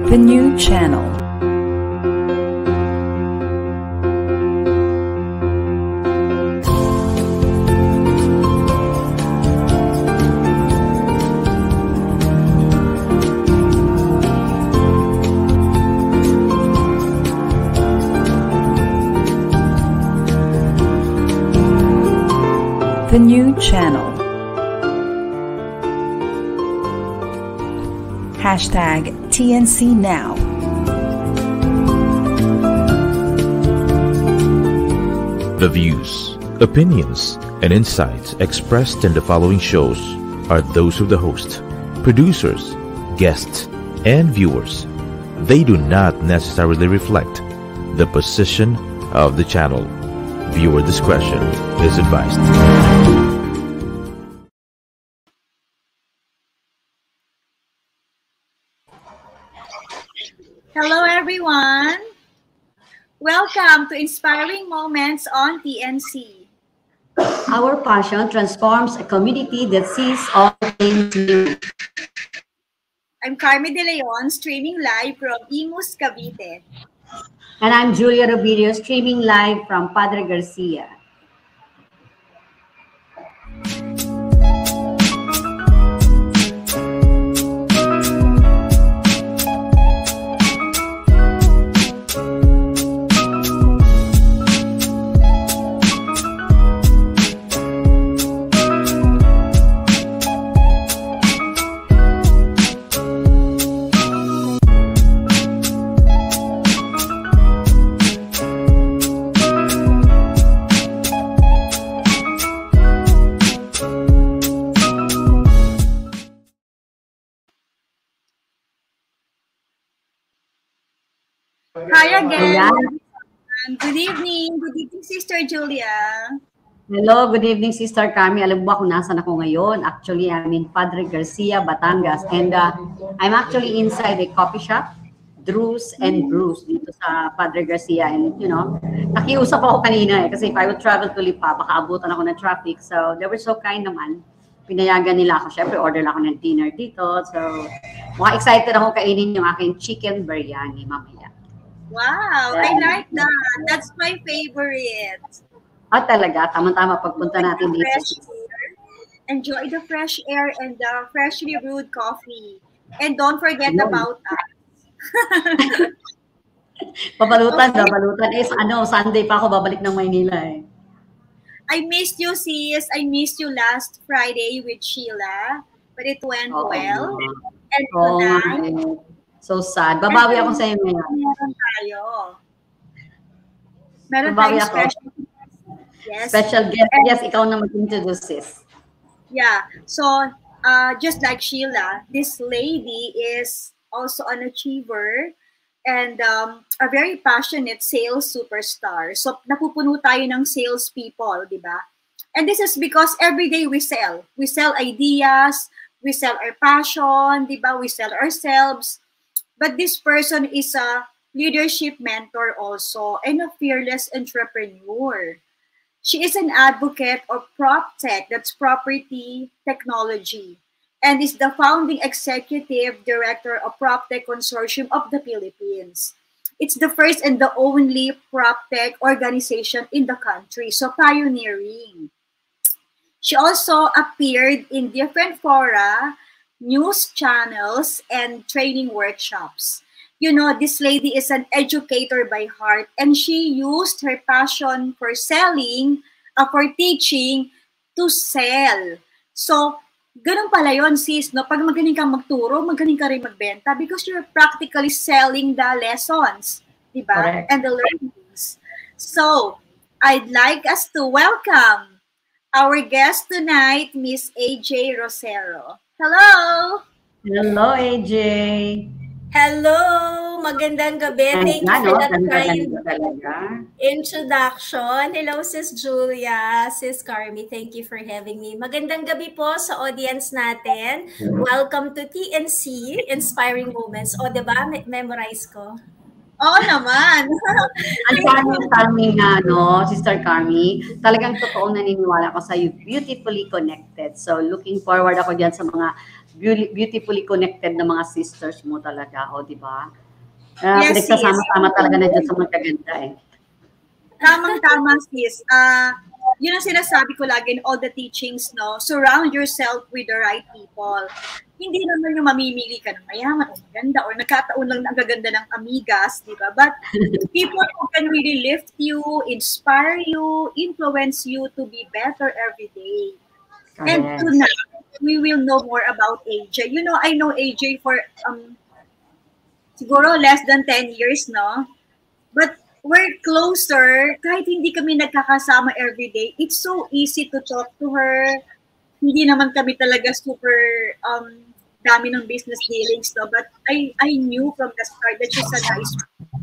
The new channel. The new channel. Hashtag TNC Now. The views, opinions, and insights expressed in the following shows are those of the host, producers, guests, and viewers. They do not necessarily reflect the position of the channel. Viewer discretion is advised. Hello everyone! Welcome to Inspiring Moments on TNC. Our passion transforms a community that sees all things new. I'm Carmie de Leon, streaming live from Imus, Cavite. And I'm Julia Robillos, streaming live from Padre Garcia. Hi again. Good evening. Good evening, Sister Julia. Hello, good evening, Sister Carmie. Alam mo ba kung nasan ako ngayon? Actually, I'm in Padre Garcia, Batangas. And I'm actually inside a coffee shop, Drews and Brews, dito sa Padre Garcia. And, you know, nakiusap ako kanina kasi if I would travel to Lipa, baka abutan ako ng traffic. So, they were so kind naman. Pinayagan nila ako. Siyempre, order lang ako ng dinner dito. So, mukhang excited ako kainin yung aking chicken biryani mamaya. Wow, I like that. That's my favorite. Talaga, tama-tama pagpunta natin dito. Enjoy the fresh air and the freshly brewed coffee. And don't forget about us. Pabalutan. Sunday pa ako babalik ng Maynila eh. I missed you, sis. I missed you last Friday with Sheila. But it went well. And tonight... So sad. Babawi ako sa iyo ngayon. Meron tayong special. Yes. Special guest. Yes, ikaw na mag-introduce, sis. Yeah. So, just like Sheila, this lady is also an achiever and a very passionate sales superstar. So, napupuno tayo ng sales people, di ba? And this is because every day we sell. We sell ideas, we sell our passion, di ba? We sell ourselves. But this person is a leadership mentor also and a fearless entrepreneur. She is an advocate of PropTech, that's Property Technology, and is the founding executive director of PropTech Consortium of the Philippines. It's the first and the only PropTech organization in the country, so pioneering. She also appeared in different fora, news channels, and training workshops. You know, this lady is an educator by heart, and she used her passion for selling, for teaching, to sell. So, ganun pala yun, sis, no? Pag magaling kang magturo, magaling ka rin magbenta because you're practically selling the lessons, diba? And the learnings. So, I'd like us to welcome our guest tonight, Miss AJ Rocero. Hello! Hello, AJ! Hello! Magandang gabi. Thank you for that kind introduction. Hello, Sis Julia, Sis Carmie. Thank you for having me. Magandang gabi po sa audience natin. Welcome to TNC, Inspiring Moments. O, diba? Memorize ko. Oo naman. Ang charming nga, no, Sister Carmie. Talagang totoong naniniwala ko sa you, beautifully connected. So, looking forward ako dyan sa mga beautifully connected na mga sisters mo talaga, o di ba? Yes, Pinagsasama-sama talaga na dyan sa magaganda eh. Tamang-tama, sis. Yun ang sinasabi ko lagi in all the teachings, no? Surround yourself with the right people. Hindi naman yung mamimili ka ng mayaman o maganda or nagkataon lang na ang gaganda ng amigas, di ba? But people who can really lift you, inspire you, influence you to be better every day. Correct. And tonight, we will know more about AJ. You know, I know AJ for siguro less than 10 years, no? But we're closer, kahit hindi kami nagkakasama every day, it's so easy to talk to her. Hindi naman kami talaga super dami ng business dealings, no? But I knew from the start that she's a nice,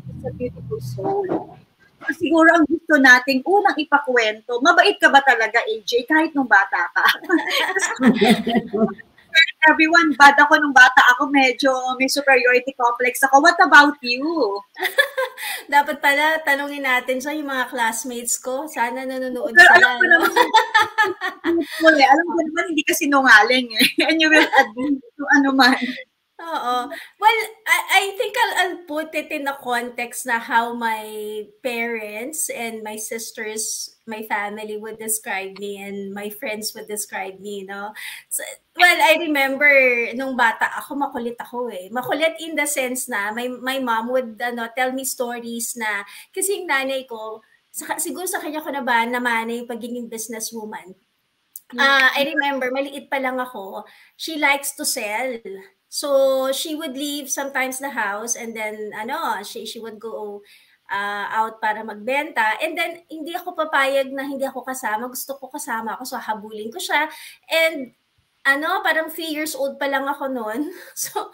she's a beautiful soul. So, siguro ang gusto nating unang ipakwento, mabait ka ba talaga, AJ, kahit nung bata ka? Everyone, bad ako nung bata ako, medyo may superiority complex ako. What about you? Dapat pala, tanungin natin sa yung mga classmates ko. Sana nanonood pero sila. Alam ko naman, hindi ka sinungaling eh. And you will admit to ano man. Oo. Well, I think I'll put it in the context na how my parents and my sisters, my family would describe me and my friends would describe me, no? So, well, I remember nung bata ako, makulit ako eh. Makulit in the sense na my mom would tell me stories na, kasi yung nanay ko, siguro sa kanya ko na ba namanay yung pagiging businesswoman. I remember, maliit pa lang ako, she likes to sell. So she would leave sometimes the house and then she would go out para magbenta, and then hindi ako papayag na hindi ako kasama. Gusto ko kasama ako, so habulin ko siya. And parang 3 years old pa lang ako noon. So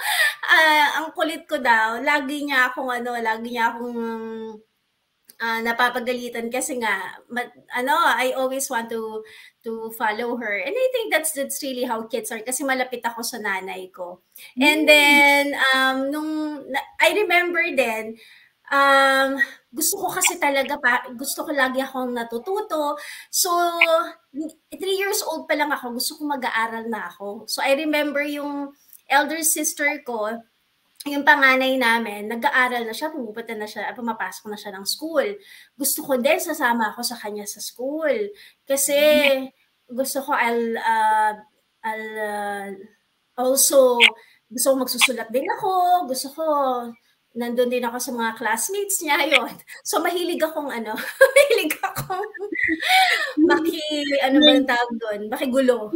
ang kulit ko daw, lagi niya akong napapagalitan kasi nga I always want to follow her, and I think that's really how kids are, kasi malapit ako sa nanay ko. And then I remember then gusto ko kasi talaga gusto ko lagi akong natututo. So 3 years old pa lang ako, gusto ko mag-aaral na ako. So I remember yung elder sister ko, yung panganay namin, nag-aaral na siya, pumapasok na siya ng school. Gusto ko din, sasama ako sa kanya sa school. Kasi gusto ko, also, gusto ko magsusulat din ako. Gusto ko, nandun din ako sa mga classmates niya, yun. So, mahilig akong makigulo.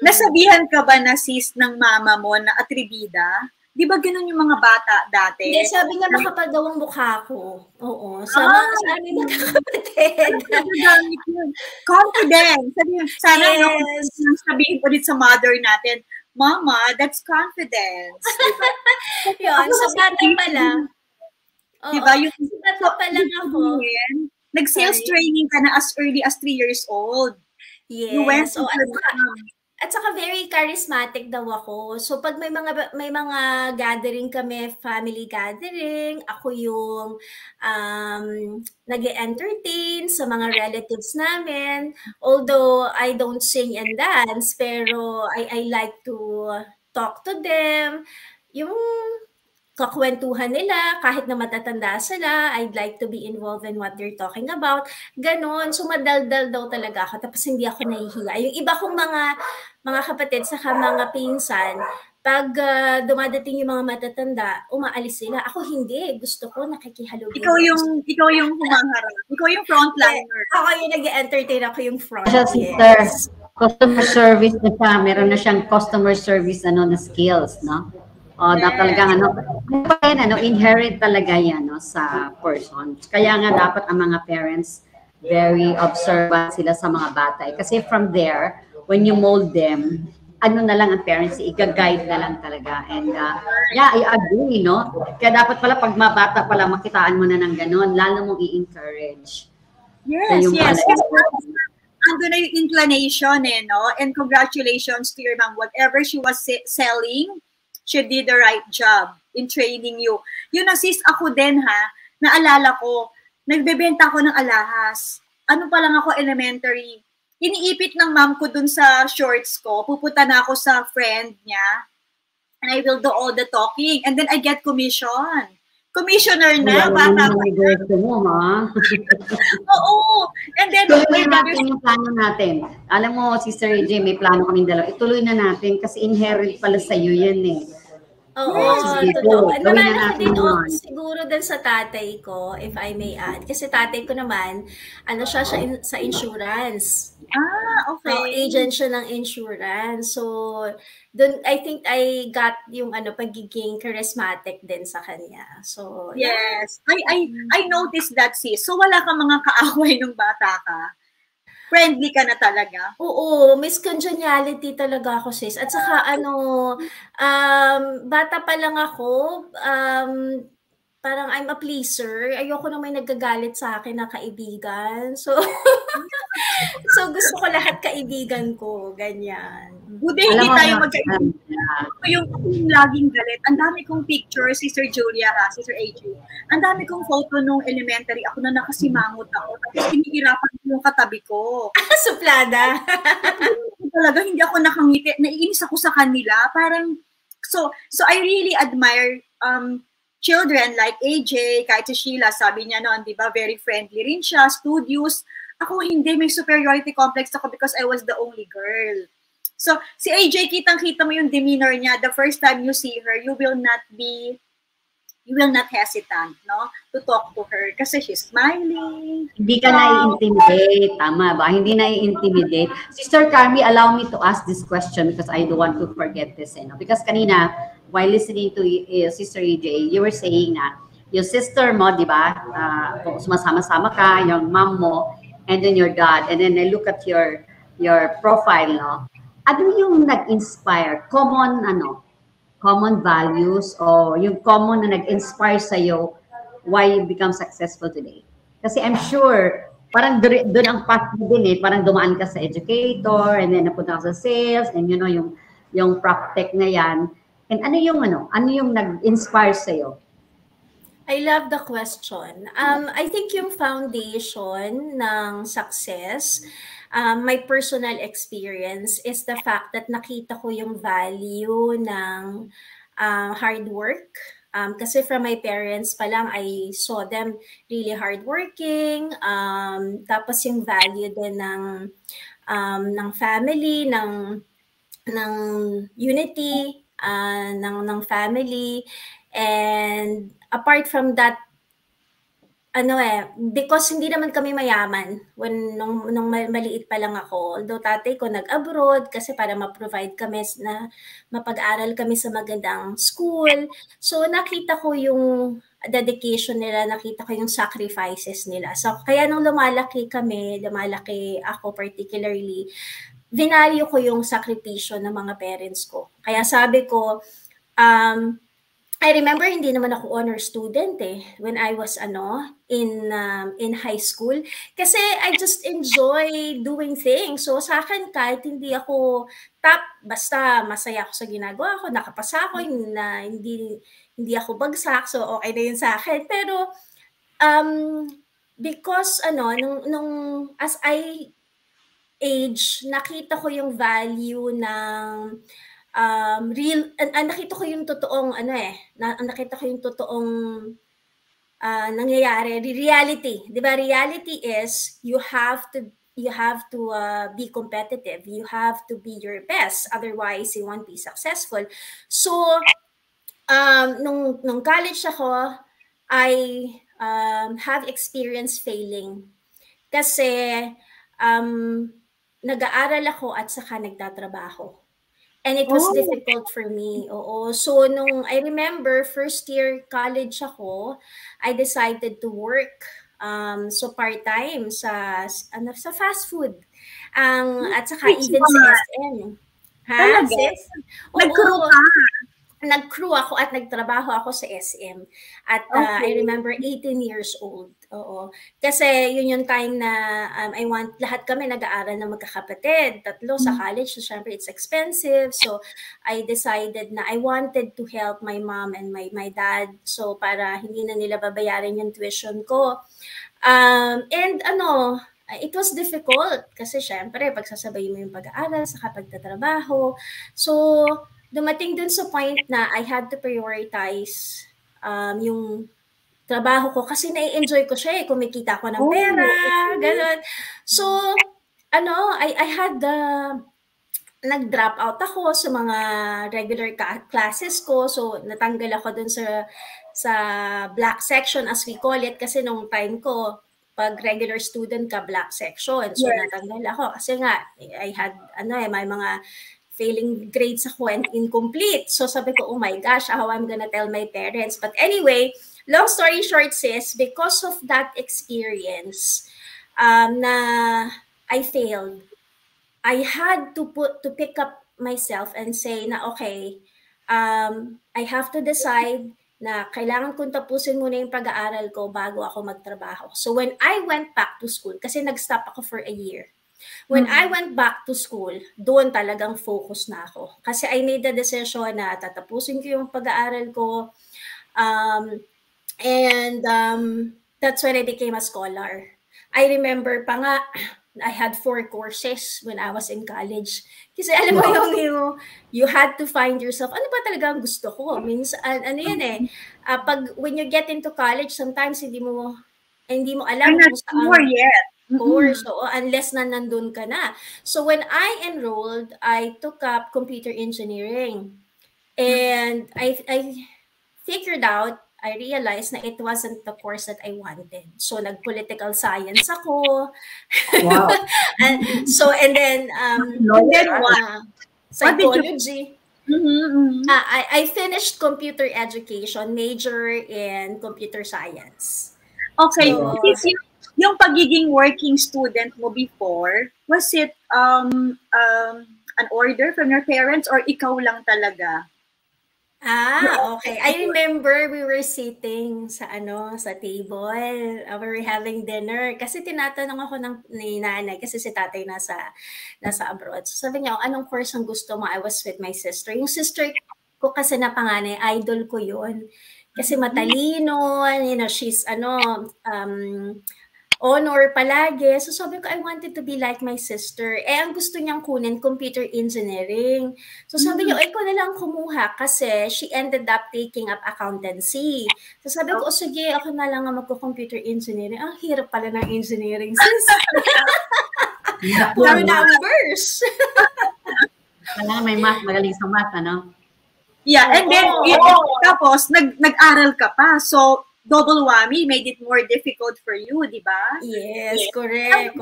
Nasabihan ka ba na sis ng mama mo na atribida? Di ba ganun yung mga bata dati? Hindi, sabi niya makapal daw ang mukha ko. Oo. Sa amin magkakapatid. Confidence. Sana sabihin ko din sa mother natin, Mama, that's confidence. Diba? Yun, sa bata pa lang. Diba? Yung sa bata pa lang ako. Nag-sales training ka na as early as 3 years old. Yes. You went to At saka very charismatic daw ako. So pag may mga gathering kami, family gathering, ako yung nag-entertain sa mga relatives namin. Although I don't sing and dance, pero I like to talk to them. Yung kakwentuhan nila, kahit na matatanda sila, I'd like to be involved in what they're talking about. Ganon. So, madaldal daw talaga ako. Tapos, hindi ako nahihiya. Yung iba kong mga kapatid, saka mga pinsan, pag dumadating yung mga matatanda, umaalis sila. Ako hindi. Gusto ko nakikihalubin. Ikaw yung humaharap. Ikaw yung frontliner. Ako yung nag-entertain, ako yung front. Yes. Customer service na siya. Meron na siyang customer service na skills, no? Na talagang inherent talaga yan sa person. Kaya nga dapat ang mga parents very observant sila sa mga bata. Kasi from there, when you mold them, na lang ang parents, i-guide na lang talaga. And I agree, no? Kaya dapat pala pag mabata pala, makitaan mo na ng ganon, lalo mong i-encourage. Yes. Ando na yung inclination no? And congratulations to your mom. Whatever she was selling, she did the right job in training you. Yun sis, ako din naalala ko, nagbebenta ako ng alahas. Ano pa lang ako, elementary. Iniipit ng mom ko dun sa shorts ko, pupunta na ako sa friend niya. I will do all the talking. And then I get commission. Commissioner na, Wala bata naman pa. ang negosyo mo, ha? Oo. And then, Tuloy na natin yung plano natin. Alam mo, Sister AJ, may plano kaming dalawa. Ituloy na natin kasi inherent pala sa iyo yan eh. Oo, Sige, totoo. go. Gawin na Namalaki natin din yun. siguro din sa tatay ko, if I may add. Kasi tatay ko naman, siya sa insurance. So, okay. agent siya ng insurance. So, dun, I think I got yung pagiging charismatic din sa kanya. So, Yes. I noticed that, sis. So, wala kang mga kaaway nung bata ka? Friendly ka na talaga? Oo, Miss Congeniality talaga ako, sis. At saka bata pa lang ako, parang I'm a pleaser. Ayoko na may nagagalit sa akin na kaibigan. So, so gusto ko lahat kaibigan ko, ganyan. Buti hindi tayo magkaibigan. Yung laging galit. Ang dami kong picture, Sister Julia ha, Sister AJ. Ang dami kong photo nung elementary. Ako na nakasimangot ako. Tapos hinihirapan yung katabi ko. Suplada. Talaga, hindi ako nakangiti. Naiinis ako sa kanila. Parang, so I really admire children like AJ, kahit si Sheila, sabi niya noon, di ba, very friendly rin siya, studious. Ako hindi, may superiority complex ako because I was the only girl. So, si AJ, kitang-kita mo yung demeanor niya. The first time you see her, you will not hesitant, no? To talk to her kasi she's smiling. Hindi ka nai-intimidate. Tama ba? Hindi nai-intimidate. Sister Carmie, allow me to ask this question because I don't want to forget this. No? Because kanina, while listening to Sister AJ, you were saying na yung sister mo, di ba? Kung sumasama-sama ka, yung mom mo, and then your dad, and then I look at your profile, no? Ano yung nag-inspire? Common values o yung common na nag-inspire sa'yo why you become successful today? Kasi I'm sure, parang doon ang path mo din eh, parang dumaan ka sa educator, and then napunta ka sa sales, and you know, yung PropTech na yan. And ano yung nag-inspire sa'yo? I love the question. I think yung foundation ng success, my personal experience is the fact that nakita ko yung value ng hard work. Kasi from my parents pa lang, I saw them really hardworking. Tapos yung value din ng family, ng unity, ng family. And apart from that, because hindi naman kami mayaman nung maliit pa lang ako. Although tatay ko nag-abroad kasi para ma-provide kami na mapag-aral kami sa magandang school. So nakita ko yung dedication nila, nakita ko yung sacrifices nila. So kaya nung lumalaki ako particularly, vinalue ko yung sakripisyo ng mga parents ko. Kaya sabi ko, I remember hindi naman ako honor student when I was in high school kasi I just enjoy doing things. So sa akin kahit hindi ako top, basta masaya ako sa ginagawa ko, nakapasa ako, hindi ako bagsak, so okay na yun sa akin. Pero because nung as I age, nakita ko yung value ng nakita ko yung totoong nakita ko yung totoong nangyayari, reality. 'Di ba? Reality is you have to be competitive. You have to be your best, otherwise you won't be successful. So nung college ako, I have experience failing kasi nag-aaral ako at saka nagtatrabaho. And it was difficult for me. Oo. So, nung I remember, first year college ako, I decided to work. So, part-time sa fast food. At saka even sa SM. Ha? Sis? Nag-crew ako at nagtrabaho ako sa SM. At I remember 18 years old. Oo. Kasi yun yung time na I want, lahat kami nag-aaral na magkakapatid. Tatlo sa college. So, syempre, it's expensive. So, I decided na I wanted to help my mom and my dad. So, para hindi na nila babayaran yung tuition ko. It was difficult. Kasi syempre, pagsasabay mo yung pag-aaral sa pagtatrabaho. So, dumating dun sa point na I had to prioritize yung trabaho ko kasi nai-enjoy ko siya eh. Kumikita ko ng pera, gano'n. So, I had nag-drop out ako sa mga regular classes ko. So, natanggal ako dun sa black section as we call it kasi nung time ko, pag regular student ka, black section. So, natanggal ako kasi nga, I had, may mga failing grades ako and incomplete. So, sabi ko, oh my gosh, how I'm gonna tell my parents. But anyway, long story short, sis, because of that experience na I failed, I had to pick up myself and say na, okay, I have to decide na kailangan kong tapusin muna yung pag-aaral ko bago ako magtrabaho. So when I went back to school, kasi nag-stop ako for a year, when I went back to school, doon talagang focus na ako. Kasi I made the decision na tatapusin ko yung pag-aaral ko. That's when I became a scholar. I remember pa nga, I had 4 courses when I was in college. Kasi alam mo you had to find yourself, ano ba talaga ang gusto ko? Means, when you get into college, sometimes hindi mo alam kung saan course, unless na nandun ka na. So when I enrolled, I took up computer engineering. And I figured out, I realized na it wasn't the course that I wanted. So nag-political science ako. Wow. and then psychology. I finished computer education, major in computer science. Okay, so, yung pagiging working student mo before, was it an order from your parents or ikaw lang talaga? Okay. I remember we were sitting sa table. We were having dinner. Kasi tinatanong ako ni nanay kasi si tatay nasa abroad. So sabi niya, anong course ang gusto mo? I was with my sister. Yung sister ko kasi na panganay, idol ko yun. Kasi matalino, she's honor palagi. So sabi ko, I wanted to be like my sister. Ang gusto niyang kunin, computer engineering. So sabi niya, ikaw na lang kumuha kasi she ended up taking up accountancy. So sabi ko, sige, ako na lang magko-computer engineering. Ang hirap pala ng engineering, sis. Puro numbers. Kailangan may math, magaling sa math, ano? Yeah, and then, tapos, nag-aral ka pa. So, double whammy made it more difficult for you, di ba? Yes, correct.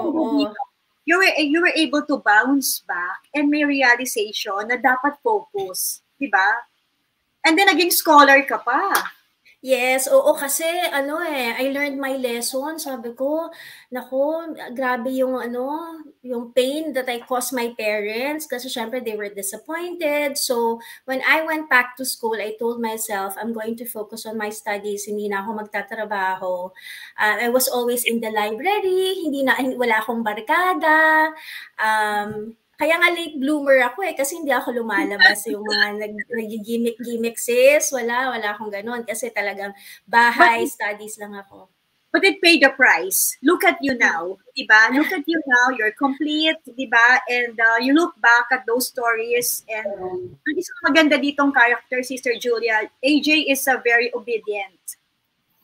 You were able to bounce back and may realization na dapat focus, di ba? And then naging scholar ka pa. Yes, kasi I learned my lesson. Sabi ko, nako, grabe yung pain that I caused my parents kasi syempre they were disappointed. So when I went back to school, I told myself, I'm going to focus on my studies. Hindi na ako magtatrabaho. I was always in the library. Wala akong barkada. Kaya nga late bloomer ako kasi hindi ako lumalabas yung mga nag-gimmick sis. Wala akong ganun kasi talagang bahay, studies lang ako. But it paid the price. Look at you now, diba? Look at you now, you're complete, diba? And you look back at those stories and ang isang maganda ditong character, Sister Julia, AJ is a very obedient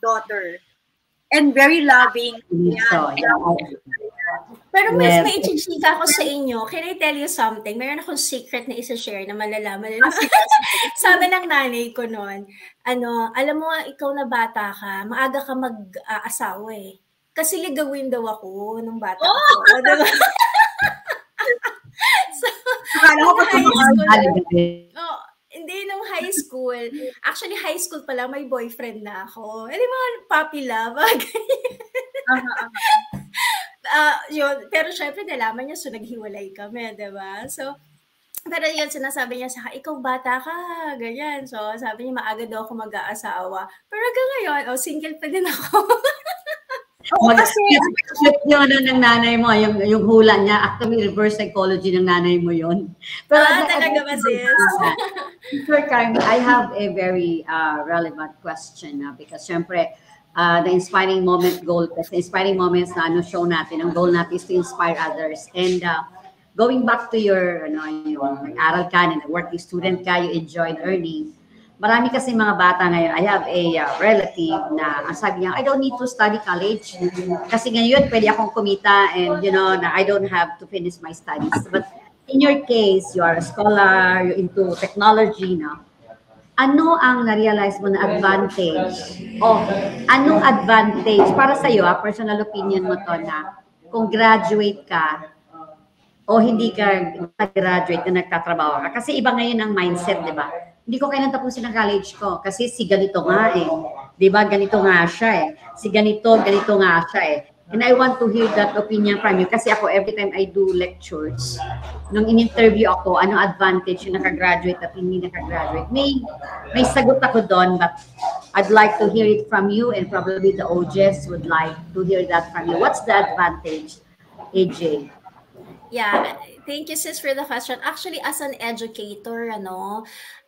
daughter and very loving. Pero mas may ichichika ako sa inyo. Can I tell you something? Mayroon akong secret na isa-share na malalaman. Sabi ng nanay ko noon, alam mo, ikaw na bata ka, maaga ka mag-asawa Kasi ligawin daw ako nung bata ko. Diba? So, hindi, nung high school. Actually, high school pala, may boyfriend na ako. Di ba, puppy love? Yun, pero syempre nalaman niya, so naghiwalay kami, diba? So, pero yun, sinasabi niya sa ikaw bata ka, ganyan. So, sabi niya, maaga daw ako mag-aasawa. Pero hanggang ngayon, single pa din ako. Kasi yun ng nanay mo, yung hula niya, actually reverse psychology ng nanay mo yun. Pero talaga ba, sis? Sir Carmie, I have a very relevant question because syempre, the inspiring moment goal, kasi inspiring moments na show natin, ang goal natin is to inspire others. And going back to your, yung nag-aral ka, working student ka, you enjoyed earning. Marami kasi mga bata ngayon, I have a relative na ang sabi niya, I don't need to study college. Kasi ngayon, pwede akong kumita and, na I don't have to finish my studies. But in your case, you are a scholar, you're into technology, no? Ano ang na-realize mo na advantage? O, anong advantage para sa'yo, personal opinion mo to na kung graduate ka o hindi ka graduate na nagtatrabaho ka? Kasi iba ngayon ang mindset, di ba? Hindi ko kailan tapusin ang college ko kasi si ganito nga eh. Di ba? Ganito nga siya eh. Si ganito nga siya eh. And I want to hear that opinion from you kasi ako every time I do lectures, nung in-interview ako, anong advantage yung nakagraduate at hindi nakagraduate. May sagot ako doon, but I'd like to hear it from you and probably the audience would like to hear that from you. What's the advantage, AJ? Yeah, thank you, sis, for the question. Actually, as an educator,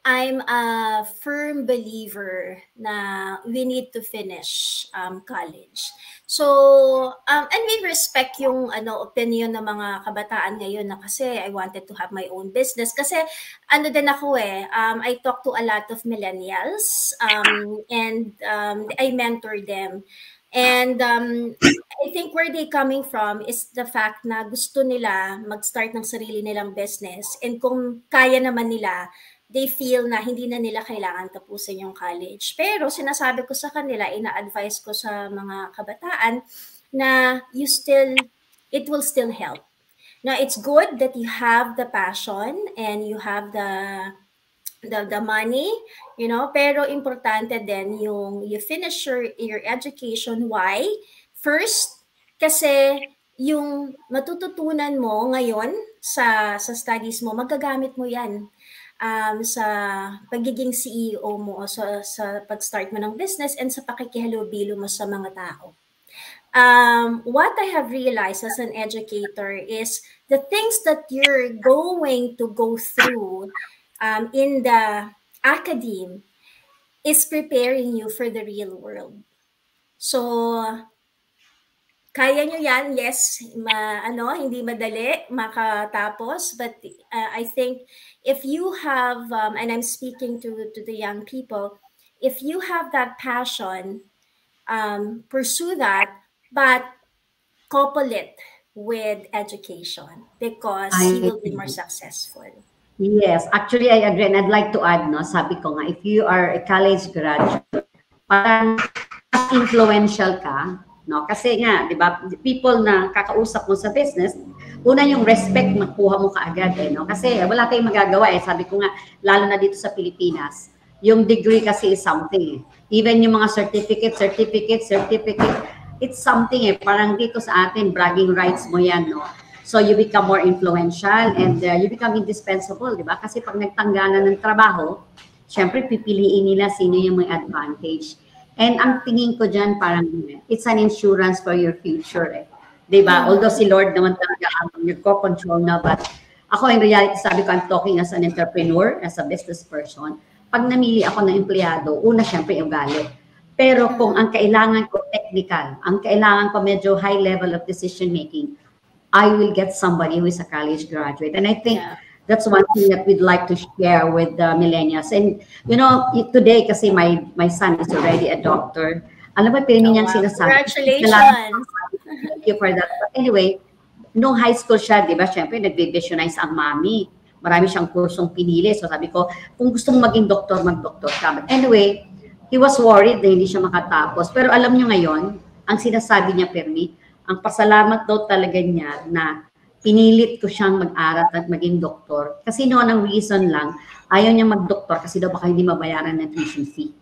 I'm a firm believer na we need to finish college. So, and we respect yung opinion ng mga kabataan ngayon na kasi I wanted to have my own business. Kasi din ako I talk to a lot of millennials and I mentor them. And I think where they coming from is the fact na gusto nila mag-start ng sarili nilang business. And kung kaya naman nila, they feel na hindi na nila kailangan tapusin yung college. Pero sinasabi ko sa kanila, ina-advise ko sa mga kabataan na it will still help. Now, it's good that you have the passion and you have the money, pero importante din yung you finish your education. Why? First, kasi yung matututunan mo ngayon sa studies mo, magagamit mo yan sa pagiging CEO mo o sa pag-start mo ng business and sa pakikihalubilo mo sa mga tao. What I have realized as an educator is the things that you're going to go through in the academe is preparing you for the real world. So, kaya nyo yan, yes, hindi madali makatapos, but I think if you have, and I'm speaking to the young people, if you have that passion, pursue that, but couple it with education because you will be more successful. Yes, actually I agree, and I'd like to add, sabi ko nga, if you are a college graduate, parang influential ka, kasi nga, di ba, people na kakausap mo sa business, una yung respect, makuha mo kaagad, kasi wala tayong magagawa, sabi ko nga, lalo na dito sa Pilipinas, yung degree kasi is something, even yung mga certificate, it's something, parang dito sa atin, bragging rights mo yan, so you become more influential and you become indispensable, di ba, kasi pag nagtanggalan ng trabaho, syempre pipiliin nila sino yung may advantage. And ang tingin ko dyan, parang it's an insurance for your future. Diba? Although si Lord naman talaga ang nagko-control na, but ako in reality, sabi ko, I'm talking as an entrepreneur, as a business person. Pag namili ako ng empleyado, una syempre ugali. Pero kung ang kailangan ko technical, ang kailangan ko medyo high level of decision making, I will get somebody who is a college graduate. And I think that's one thing that we'd like to share with the millennials. And, today, kasi my son is already a doctor. Alam mo, pirmi niyang sinasabi. Congratulations! Thank you for that. But anyway, nung high school siya, di ba, syempre, nag-visionize ang mami. Marami siyang kursong pinili. So sabi ko, kung gusto mong maging doktor, mag-doktor ka. But anyway, he was worried na hindi siya makatapos. Pero alam niyo ngayon, ang sinasabi niya, Permi, ang pasalamat daw talaga niya na pinilit ko siyang mag-aral at maging doktor. Kasi noon ang reason lang, ayaw niya mag-doktor kasi daw baka hindi mabayaran ng tuition fee.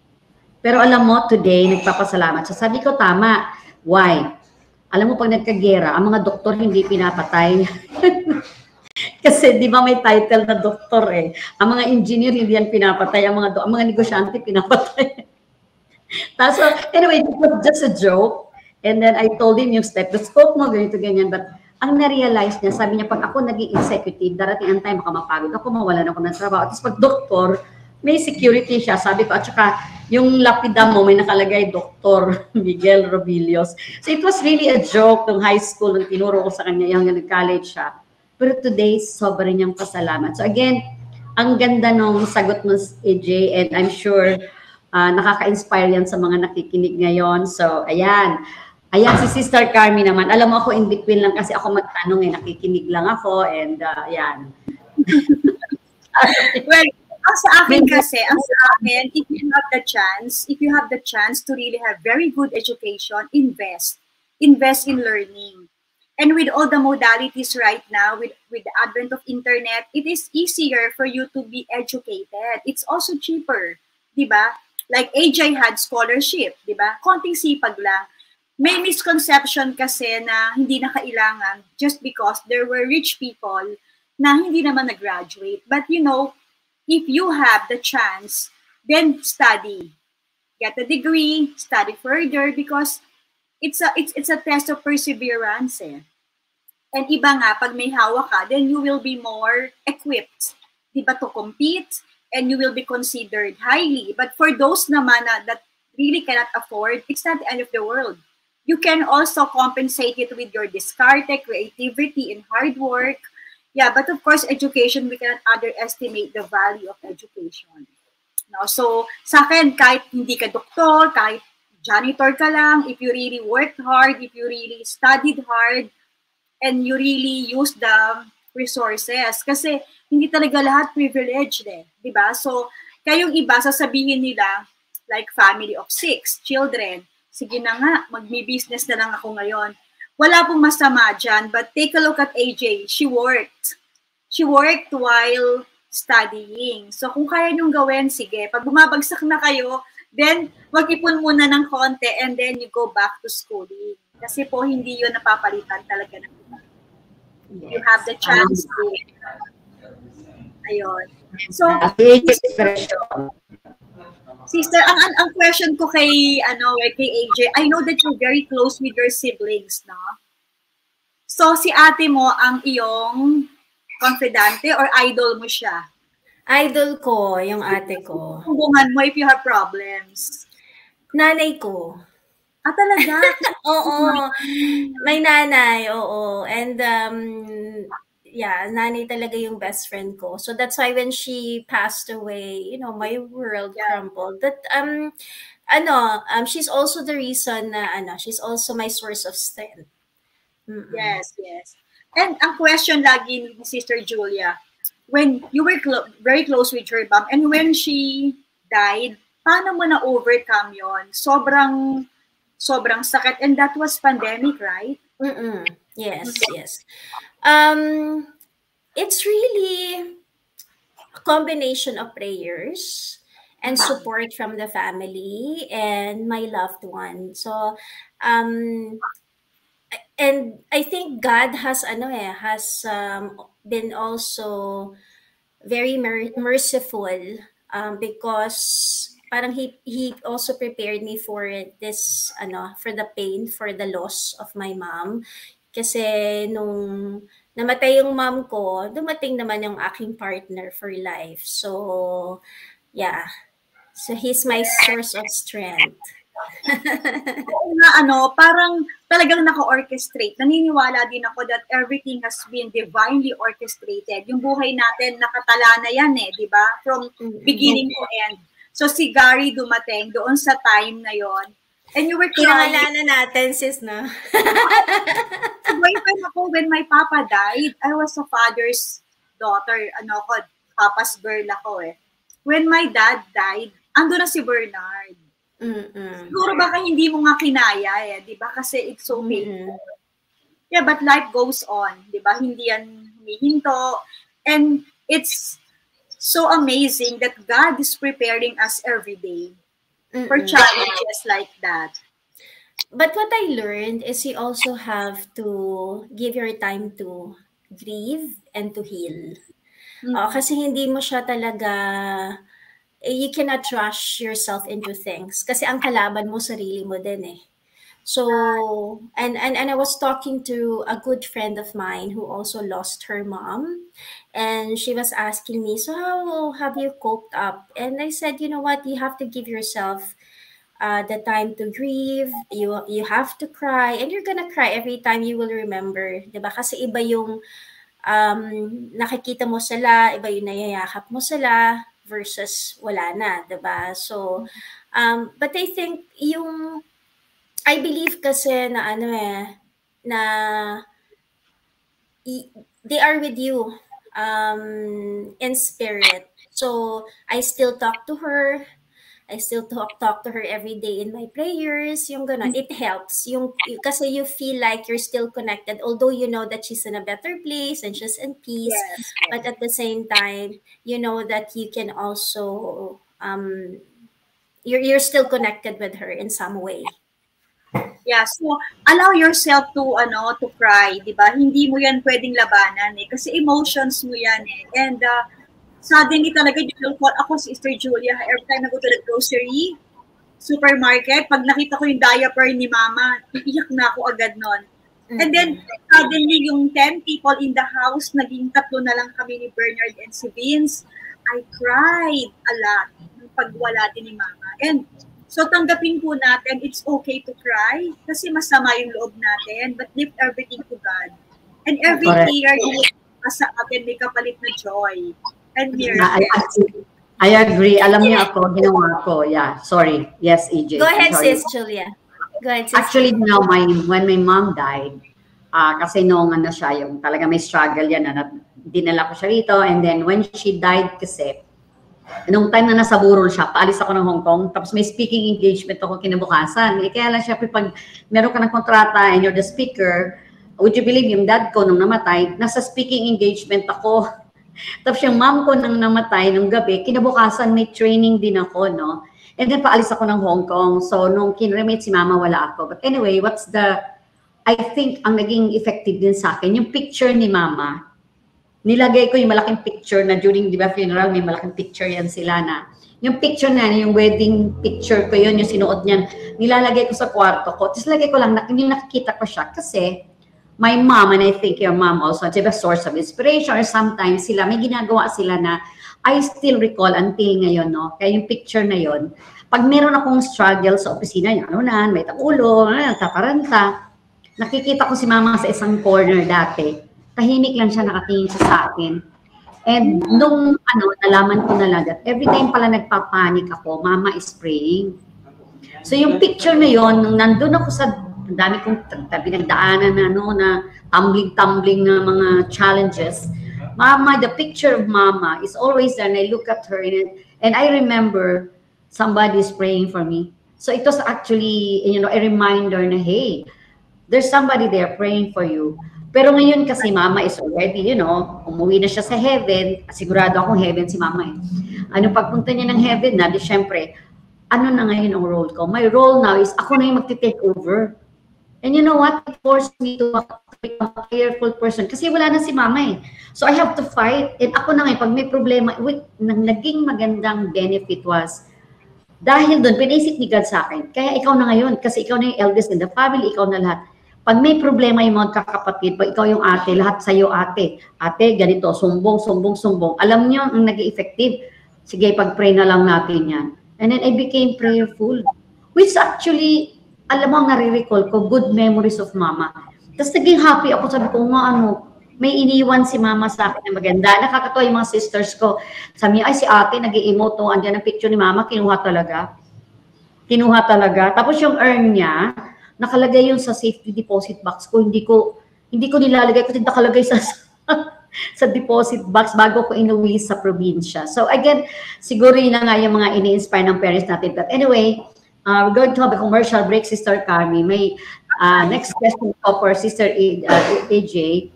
Pero alam mo, today, nagpapasalamat siya. Sabi ko, tama. Why? Alam mo, pag nagkagera, ang mga doktor hindi pinapatay. Kasi di ba may title na doktor Ang mga engineer hindi yan pinapatay. Ang mga negosyante pinapatay. So, anyway, it was just a joke. And then I told him yung stethoscope mo, ganito, ganyan. But ang na-realize niya, sabi niya, pag ako naging executive, darating ang time, makamapagod ako, mawalan ako ng trabaho. Tapos pag doktor, may security siya. Sabi ko, at saka yung lapida mo, may nakalagay, Dr. Miguel Robillos. So it was really a joke nung high school, nung tinuro ko sa kanya, yung nag-college siya. It Pero today, sobrang niyang pasalamat. So again, ang ganda nung sagot mo, AJ, and I'm sure nakaka-inspire yan sa mga nakikinig ngayon. So, ayan. Ayan, si Sister Carmie naman. Alam mo ako, in between lang kasi ako magtanong nakikinig lang ako, and ayan. Well, ang sa akin kasi, if you have the chance to really have very good education, invest in learning. And with all the modalities right now, with the advent of internet, it is easier for you to be educated. It's also cheaper, di ba? Like AJ had scholarship, di ba? Konting sipag lang. May misconception kasi na hindi na kailangan just because there were rich people na hindi naman nag-graduate. But you know, if you have the chance, then study. Get a degree, study further because it's a test of perseverance eh. And iba nga, pag may hawak ka, then you will be more equipped, diba, to compete, and you will be considered highly. But for those naman that really cannot afford, it's not the end of the world. You can also compensate it with your discarded creativity and hard work. Yeah, but of course, education, we cannot underestimate the value of education. No? So, sa akin, kahit hindi ka doktor, kahit janitor ka lang, if you really worked hard, if you really studied hard, and you really use the resources. Kasi hindi talaga lahat privileged eh. Diba? So, kayong iba, sasabihin nila, like family of 6 children, sige na nga, magmi-business na lang ako ngayon. Wala pong masama dyan, but take a look at AJ. She worked. She worked while studying. So, kung kaya nyong gawin, sige. Pag bumabagsak na kayo, then mag-ipon muna ng konti and then you go back to schooling. Kasi po, hindi yun napapalitan talaga ng iba. You have the chance to. Ayun. So, Sister, ang question ko kay AJ, I know that you're very close with your siblings, no? So, si ate mo ang iyong confidante or idol mo siya? Idol ko, yung ate ko. Hubungan mo if you have problems. Nanay ko. Ah, talaga? Oo. May nanay, oo. And yeah, nanay talaga yung best friend ko. So that's why when she passed away, you know, my world crumbled. That she's also the reason na she's also my source of strength. Yes, yes. And ang question lagi ni Sister Julia, when you were very close with your mom and when she died, paano mo na-overcome yon? Sobrang sakit, and that was pandemic, right? Yes, yes. It's really a combination of prayers and support from the family and my loved one. So, and I think God has been also very merciful because parang he also prepared me for this for the pain, for the loss of my mom. Kasi nung namatay yung mom ko, dumating naman yung aking partner for life. So, yeah. So, he's my source of strength. Parang talagang naka-orchestrate. Naniniwala din ako that everything has been divinely orchestrated. Yung buhay natin, nakatala na yan di ba? From beginning to end. So, si Gary dumating doon sa time na yon. And you were crying. Pinangalanan natin, sis, no? When my papa died, I was a father's daughter. Papa's girl ako eh. When my dad died, ando na si Bernard. Siguro baka hindi mo nga kinaya di ba? Kasi it's so painful. Yeah, but life goes on, di ba? Hindi yan humihinto. And it's so amazing that God is preparing us every day for challenges like that. But what I learned is you also have to give your time to grieve and to heal. Kasi hindi mo siya talaga, you cannot rush yourself into things. Kasi ang kalaban mo, sarili mo din eh. So, and I was talking to a good friend of mine who also lost her mom. And she was asking me, so how have you coped up? And I said, you know what, you have to give yourself the time to grieve. You have to cry. And you're gonna cry every time you will remember. Diba? Kasi iba yung nakikita mo sila, iba yung nayayakap mo sila versus wala na, diba? So, but I think I believe kasi na na they are with you in spirit. So, I still talk to her. I still talk to her every day in my prayers, yung gano'n. It helps. Kasi you feel like you're still connected, although you know that she's in a better place and she's in peace. Yes. But at the same time, you know that you can also, you're still connected with her in some way. Yeah, so allow yourself to cry, 'di ba? Hindi mo 'yan pwedeng labanan kasi emotions mo 'yan And suddenly talaga you'll fall. Ako si Sister Julia, every time I go to the grocery, supermarket, pag nakita ko yung diaper ni Mama, iiyak na ako agad nun. And then, suddenly, yung 10 people in the house, naging 3 na lang kami ni Bernard and si Vince. I cried a lot nung pagwala din ni Mama. And so, tanggapin po natin, it's okay to cry kasi masama yung loob natin, but lift everything to God. And every tear sa atin may kapalit na joy. And I agree. Alam niyo ako, ginawa ko. Yeah, sorry. Yes, EJ. Go ahead, sis Julia. Go ahead, sis. Actually, when my mom died, kasi noong siya, yung talaga may struggle yan, dinala ko siya rito. And then when she died kasi, nung time na nasa Burol siya, paalis ako ng Hong Kong, tapos may speaking engagement ako kinabukasan. Kaya lang siya, pag meron ka ng kontrata and you're the speaker, would you believe yung dad ko nung namatay, nasa speaking engagement ako. Tapos yung mom ko nang namatay nung gabi, kinabukasan may training din ako, no? And then paalis ako ng Hong Kong. So nung kinremate si Mama, wala ako. But anyway, I think ang naging effective din sa akin, yung picture ni Mama. Nilagay ko yung malaking picture na during, di ba, funeral, may malaking picture yan sila na. Yung picture na, yung wedding picture ko yun, yung sinuot niyan, nilalagay ko sa kwarto ko. Tapos lagay ko lang, yung nakikita ko siya kasi my mom, and I think your mom also, it's a source of inspiration, or sometimes sila, may ginagawa sila na I still recall until ngayon, no? Kaya yung picture na yon, pag meron akong struggle sa opisina, yung may takulo, taparanta, nakikita ko si Mama sa isang corner dati, tahimik lang siya, nakatingin siya sa akin. And nung nalaman ko na lang that every time pala nagpapanik ako, Mama is praying. So yung picture na yon, nung nandun ako sa ang dami kong pinagdaanan na tumbling na mga challenges. Mama, the picture of Mama is always there, and I look at her and I remember somebody is praying for me. So it was actually, a reminder na, hey, there's somebody there praying for you. Pero ngayon kasi Mama is already, umuwi na siya sa heaven. Sigurado akong heaven si Mama pagpunta niya ng heaven na, di syempre, na ngayon ang role ko? My role now is ako na yung magti-take over. And you know what? It forced me to become a careful person. Kasi wala na si Mama So I have to fight. And ako na ngayon, pag may problema, naging magandang benefit was, dahil doon, pinaisip ni God sa akin. Kaya ikaw na ngayon, kasi ikaw na yung eldest in the family, ikaw na lahat. Pag may problema yung mga kakapatid, pag ikaw yung ate, lahat sa'yo ate. Ate, ganito, sumbong. Alam niyo, ang naging effective. Sige, pag-pray na lang natin yan. And then I became prayerful. Which actually, alam mo, nare-recall ko, good memories of Mama. Tapos naging happy ako, sabi ko, may iniwan si Mama sa akin na maganda. Nakakatawa yung mga sisters ko. Sabi niya, ay si ate, nag-i-emote to, andyan ang picture ni Mama, kinuha talaga. Tapos yung earn niya, nakalagay yun sa safety deposit box ko. Hindi ko nilalagay, kasi nakalagay sa sa deposit box bago ko inuwi sa probinsya. So again, siguro yun na nga yung mga ini-inspire ng parents natin. But anyway, we're going to have a commercial break, Sister Carmie. May next question ko for Sister AJ.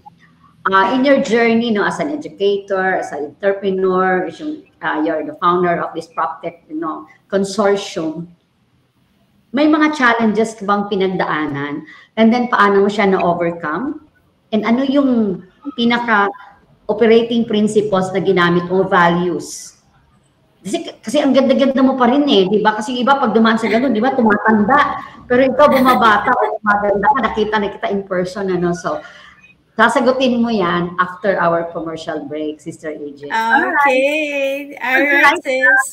In your journey, as an educator, as an entrepreneur, you're the founder of this PropTech, consortium. May mga challenges ka bang pinagdaanan? And then paano mo siya na-overcome? And ano yung pinaka-operating principles na ginamit mo, values? Kasi ang ganda-ganda mo pa rin di ba? Kasi iba pag dumaan sa ganun, di ba, tumatanda. Pero ikaw bumabata o maganda ka, nakita in person, So, sasagutin mo yan after our commercial break, Sister AJ. Okay. All right, sis.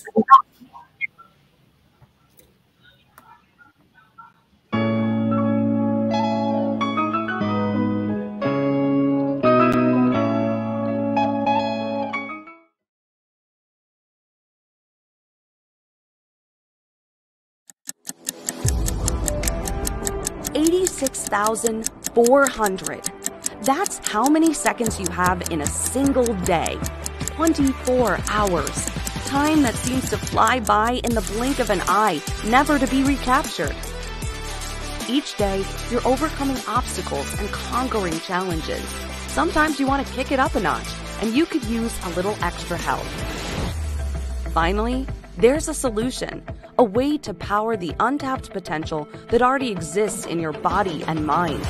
36,400. That's how many seconds you have in a single day. 24 hours. Time that seems to fly by in the blink of an eye, never to be recaptured. Each day, you're overcoming obstacles and conquering challenges. Sometimes you want to kick it up a notch, and you could use a little extra help. Finally, there's a solution, a way to power the untapped potential that already exists in your body and mind.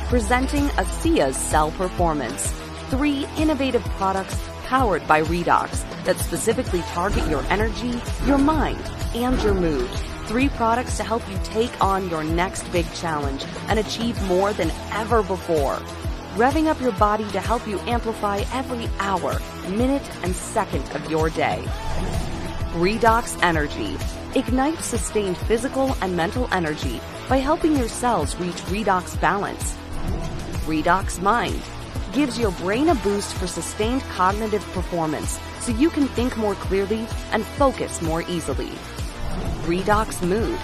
Presenting ASEA's Cell Performance, 3 innovative products powered by Redox that specifically target your energy, your mind, and your mood. 3 products to help you take on your next big challenge and achieve more than ever before. Revving up your body to help you amplify every hour, minute, and second of your day. Redox Energy. Ignite sustained physical and mental energy by helping your cells reach redox balance. Redox Mind. Gives your brain a boost for sustained cognitive performance so you can think more clearly and focus more easily. Redox Mood.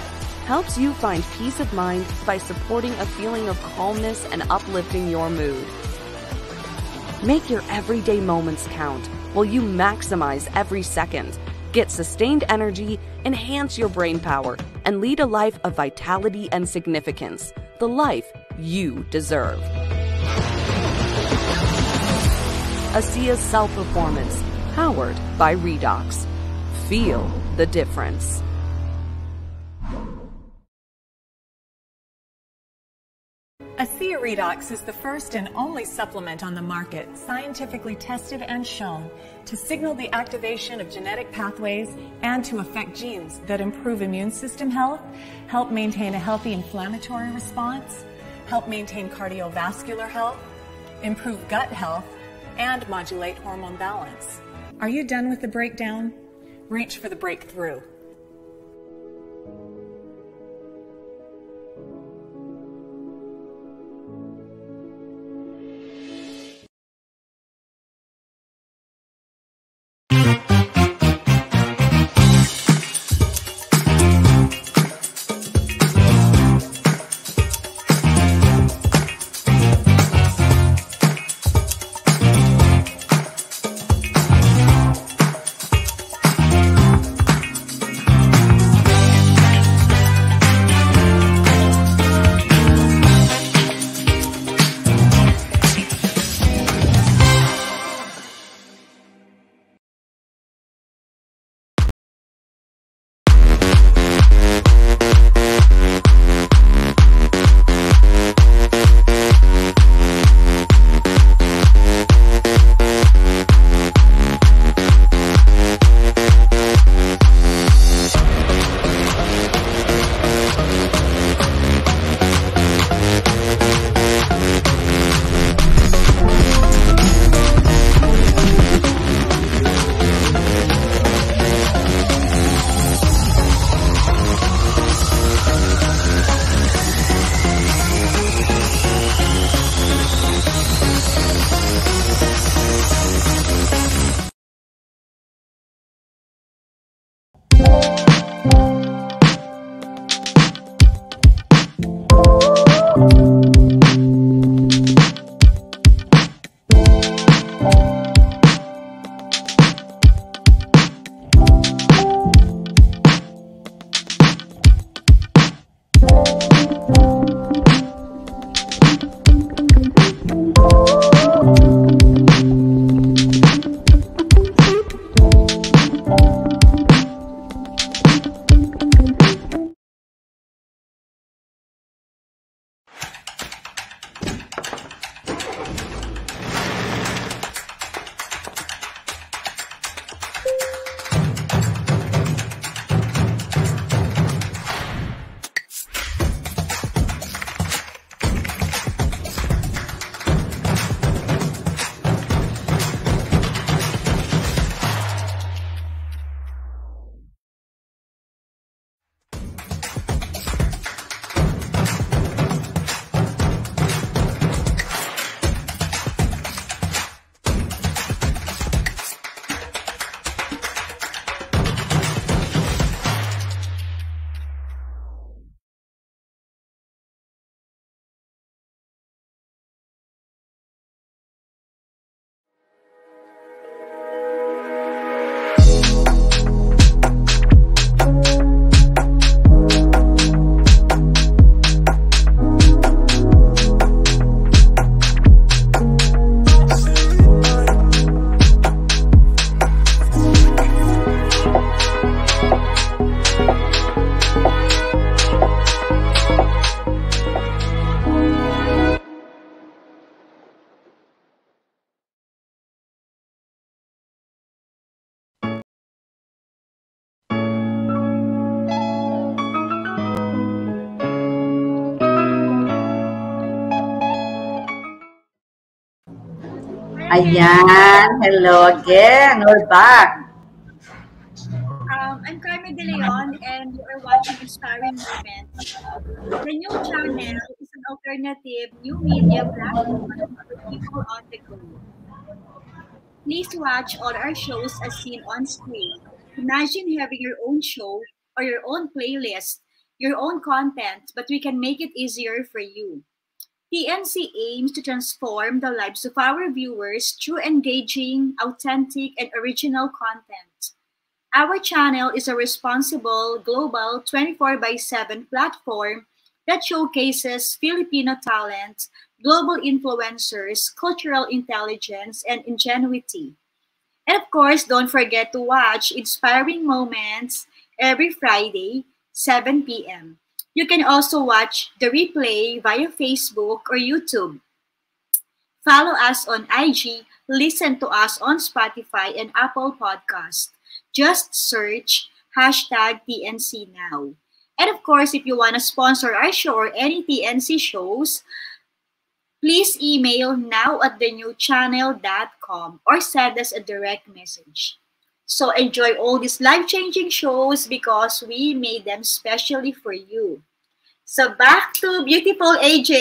Helps you find peace of mind by supporting a feeling of calmness and uplifting your mood. Make your everyday moments count while you maximize every second. Get sustained energy, enhance your brain power, and lead a life of vitality and significance. The life you deserve. ASEA's Cell Performance, powered by Redox. Feel the difference. ASEA Redox is the first and only supplement on the market scientifically tested and shown to signal the activation of genetic pathways and to affect genes that improve immune system health, help maintain a healthy inflammatory response, help maintain cardiovascular health, improve gut health, and modulate hormone balance. Are you done with the breakdown? Reach for the breakthrough. Ayan, hello again. We're back. I'm Carmie De Leon, and you are watching Inspiring Moments. The new channel is an alternative new media platform for people on the go. Please watch all our shows as seen on screen. Imagine having your own show or your own playlist, your own content, but we can make it easier for you. TNC aims to transform the lives of our viewers through engaging, authentic, and original content. Our channel is a responsible, global 24 by 7 platform that showcases Filipino talent, global influencers, cultural intelligence, and ingenuity. And of course, don't forget to watch Inspiring Moments every Friday, 7 p.m. You can also watch the replay via Facebook or YouTube. Follow us on IG, listen to us on Spotify and Apple Podcast. Just search hashtag TNC Now. And of course, if you want to sponsor our show or any TNC shows, please email now@thenewchannel.com or send us a direct message. So enjoy all these life-changing shows because we made them specially for you. So back to beautiful AJ.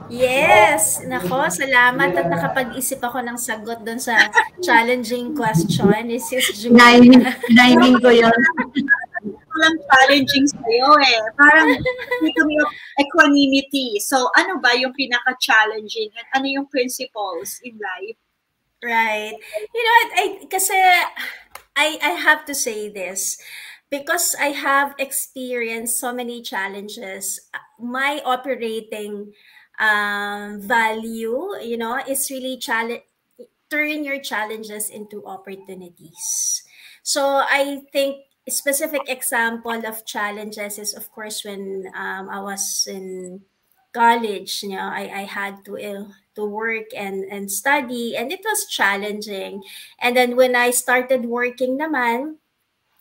Yes, nako, salamat at nakapag-isip ako ng sagot doon sa challenging question ni Sis Julia. Naiming ko yun. Walang challenging sa'yo eh. Parang dito yung equanimity. So ano ba yung pinaka-challenging and ano yung principles in life? Right. You know, I have to say this. Because I have experienced so many challenges, my operating value, you know, is really turn your challenges into opportunities. So I think a specific example of challenges is, of course, when I was in college, you know, I had to work and study, and it was challenging. And then when I started working naman,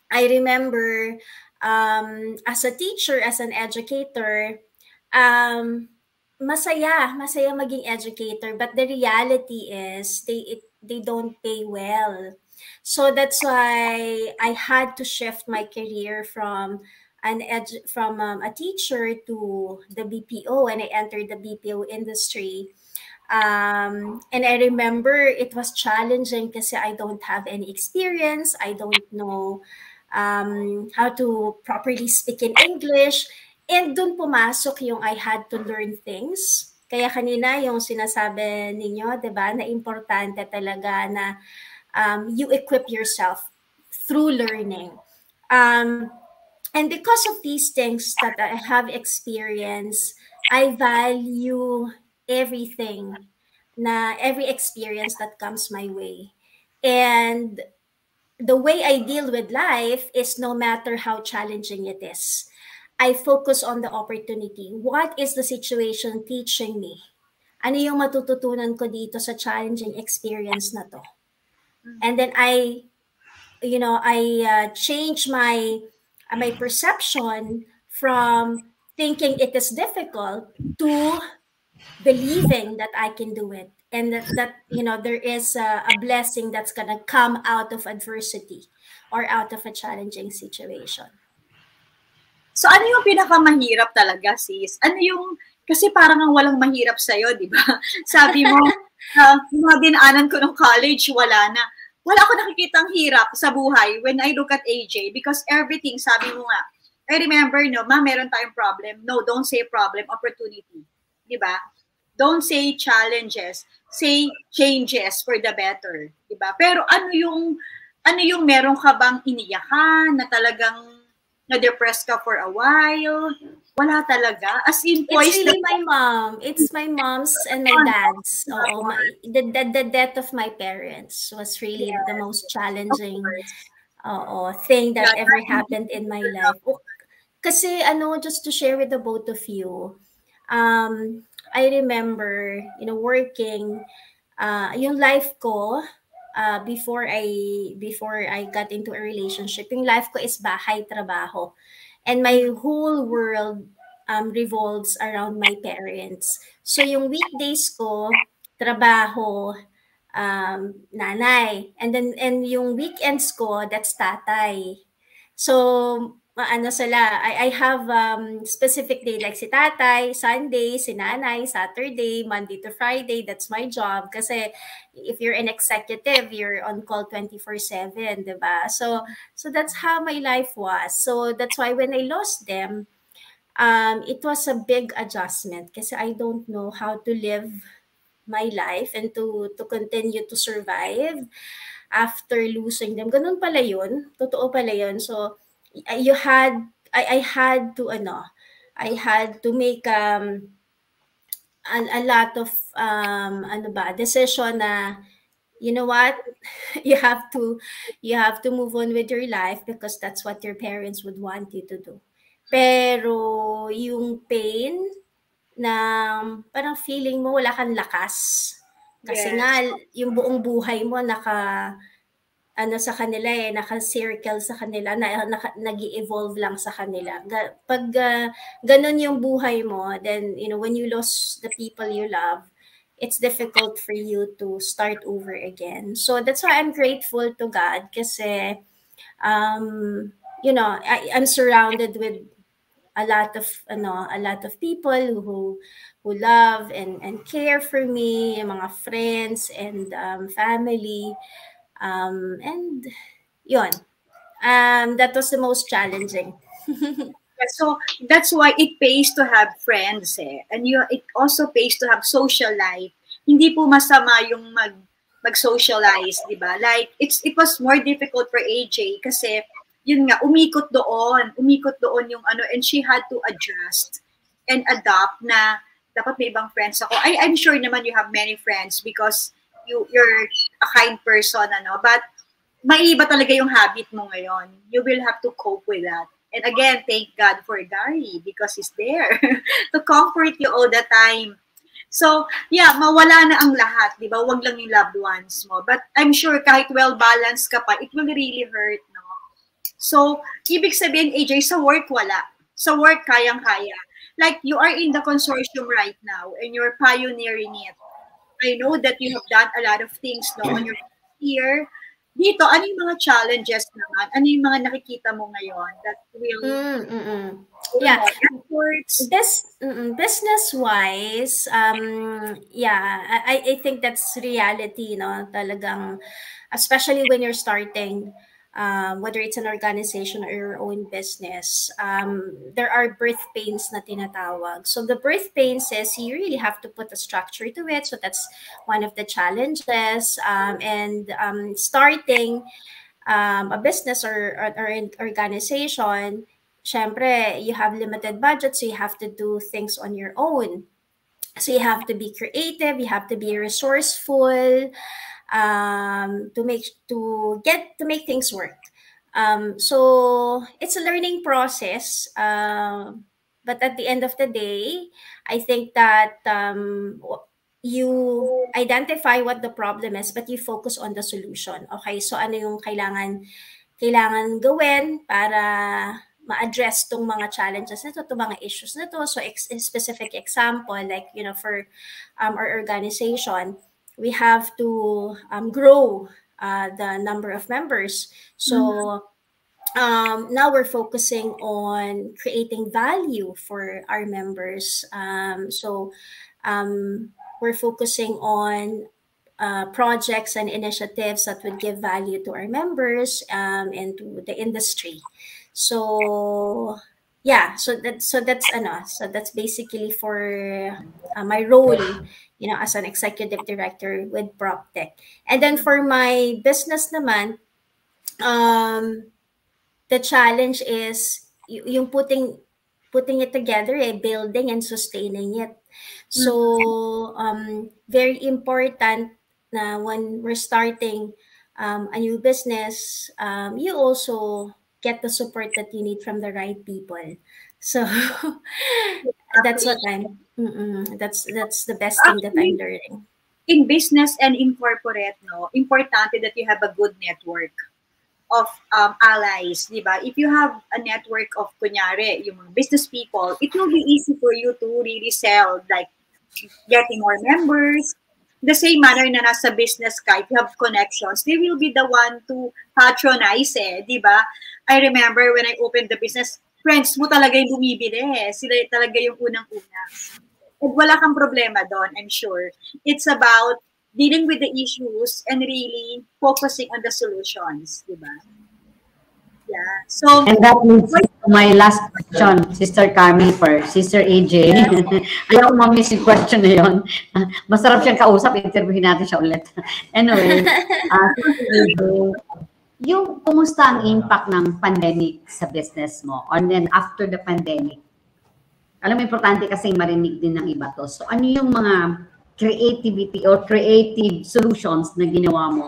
I remember as a teacher, as an educator, masaya maging educator, but the reality is they don't pay well. So that's why I had to shift my career from a teacher to the BPO, and I entered the BPO industry. And I remember it was challenging because I don't have any experience. I don't know how to properly speak in English. And dun pumasok yung I had to learn things. Kaya kanina yung sinasabi ninyo, di ba, na importante talaga na you equip yourself through learning. And because of these things that I have experienced, I value everything, every experience that comes my way. And the way I deal with life is no matter how challenging it is, I focus on the opportunity. What is the situation teaching me? Ano yung matututunan ko dito sa challenging experience na to? And then I change my perception from thinking it is difficult to believing that I can do it, and that there is a blessing that's gonna come out of adversity or out of a challenging situation. So ano yung pinakamahirap talaga, sis? Ano yung, kasi parang ang walang mahirap sa'yo, di ba? Sabi mo, yung mga dinaanan ko ng college, wala ako nakikitang hirap sa buhay when I look at AJ because everything, sabi mo nga, I remember, no, meron tayong problem. No, don't say problem, opportunity. Di ba? Don't say challenges, say changes for the better, 'di ba? Pero ano yung meron ka bang iniyakan na talagang na-depress ka for a while? Wala talaga. As in, it's really my mom. It's my mom's and my dad's. The death of my parents was really the most challenging thing that ever happened in my life. Kasi just to share with the both of you, I remember, working, yung life ko, before I got into a relationship, yung life ko is bahay, trabaho. And my whole world revolves around my parents. So yung weekdays ko, trabaho, nanay. And yung weekends ko, that's tatay. So, ano sila, I have specific day like si tatay, Sunday, si nanay, Saturday, Monday to Friday, that's my job. Kasi if you're an executive, you're on call 24/7, diba? So that's how my life was. So that's why when I lost them, it was a big adjustment kasi I don't know how to live my life and to continue to survive after losing them. Ganun pala yun. Totoo pala yun. So, I had to, I had to make a lot of, decision na, you know what, you have to move on with your life because that's what your parents would want you to do. Pero yung pain na parang feeling mo wala kang lakas. Kasi nga, yung buong buhay mo sa kanila naka-circle sa kanila, nag-evolve lang sa kanila. Pag ganun yung buhay mo, then, when you lose the people you love, it's difficult for you to start over again. So that's why I'm grateful to God kasi, I'm surrounded with a lot of people who love and care for me, yung mga friends and family, and yun. That was the most challenging. So that's why it pays to have friends, and it also pays to have social life. Hindi po masama yung mag-socialize, di ba? Like it was more difficult for AJ kasi yun nga, umikot doon yung and she had to adjust and adapt na dapat may ibang friends ako. I'm sure naman you have many friends because you're a kind person, but maiiba talaga yung habit mo ngayon. You will have to cope with that. And again, thank God for Gary because he's there to comfort you all the time. So, yeah, mawala na ang lahat, di ba? Wag lang yung loved ones mo. But I'm sure kahit well-balanced ka pa, it will really hurt, no? So, ibig sabihin, AJ, sa work wala. Sa work, kayang-kaya. Like, you are in the consortium right now and you're pioneering it. I know that you have done a lot of things, no, on your year. Dito, ano yung mga challenges naman? Ano yung mga nakikita mo ngayon that will... Yeah. Business-wise, I think that's reality, no? Talagang, especially when you're starting, whether it's an organization or your own business, there are birth pains na tinatawag. So the birth pains is you really have to put a structure to it. So that's one of the challenges. Starting a business or an organization, syempre, you have limited budget, so you have to do things on your own. So you have to be creative, you have to be resourceful, to make things work. So it's a learning process, but at the end of the day, I think that you identify what the problem is, but you focus on the solution. Okay, so ano yung kailangan gawin para ma-address tong mga challenges na to, mga issues na to. So specific example, like, for our organization, we have to grow the number of members. So now we're focusing on creating value for our members. We're focusing on projects and initiatives that would give value to our members and to the industry. So yeah, so that's basically for my role, as an executive director with PropTech. And then for my business naman, the challenge is yung putting it together, building and sustaining it. So very important na when we're starting a new business, you also get the support that you need from the right people. So that's what that's the best thing that I'm learning. In business and in corporate, no, importante that you have a good network. of allies, di ba? If you have a network of, kunyari, yung mga business people, it will be easy for you to really sell, like getting more members. The same manner na nasa business ka, if you have connections, they will be the one to patronize di ba? I remember when I opened the business, friends mo talaga yung bumibili Sila talaga yung unang-una. At wala kang problema doon, I'm sure. It's about dealing with the issues and really focusing on the solutions, di ba? Yeah. So, and that leads me to my last question, Sister Carmie, for Sister AJ. Ayaw ko ma-miss yung question na yun. Masarap siyang kausap, interviewin natin siya ulit. Anyway, Sister AJ, yung kumusta ang impact ng pandemic sa business mo? And then after the pandemic, alam mo, importante kasi marinig din ng iba to. So, ano yung mga creativity or creative solutions na ginawa mo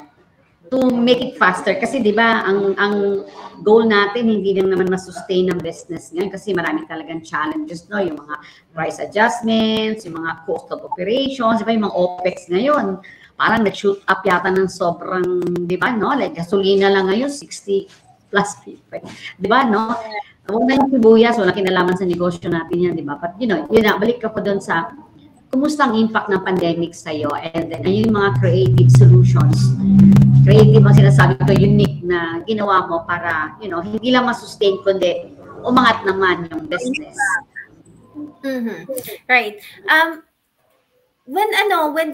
to make it faster? Kasi di ba ang goal natin hindi lang naman ma-sustain ang business ngayon kasi marami talagang challenges, no? Yung mga price adjustments, yung mga cost of operations, di ba, yung mga OPEX ngayon parang nag-shoot up yata ng sobrang, di ba, no? Like gasolina lang ngayon 60 plus people, di ba, no? Una yung sibuyas, wala kinalaman sa negosyo natin yan, di ba? But yun na, balik ako doon sa kumusta ang impact ng pandemic sa'yo, and then yung mga creative solutions, creative ang sinasabi ko, unique na ginawa mo para, hindi lang ma-sustain, kundi umangat naman yung business. Right. When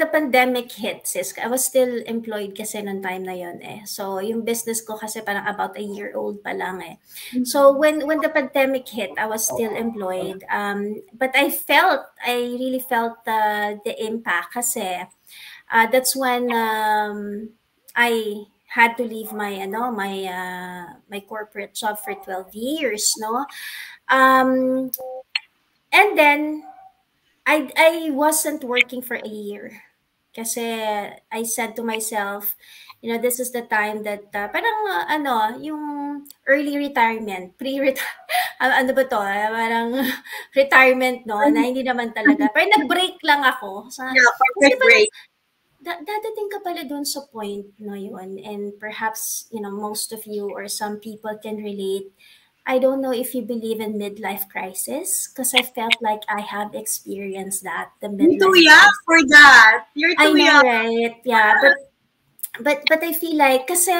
the pandemic hit, sis, I was still employed kasi noong time na yon So, yung business ko kasi parang about a year old pa lang So, when the pandemic hit, I was still employed. But I really felt the impact kasi that's when I had to leave my my corporate job for 12 years, no? And then I wasn't working for a year kasi I said to myself, this is the time that parang yung early retirement, ano ba to? Parang retirement, no? Na hindi naman talaga. Pero nag-break lang ako. Corporate break. Dadating ka pala doon sa point na yun, and perhaps, most of you or some people can relate. I don't know if you believe in midlife crisis because I felt like I have experienced that. You're too young for that. You're too young. Right? Yeah, but I feel like kasi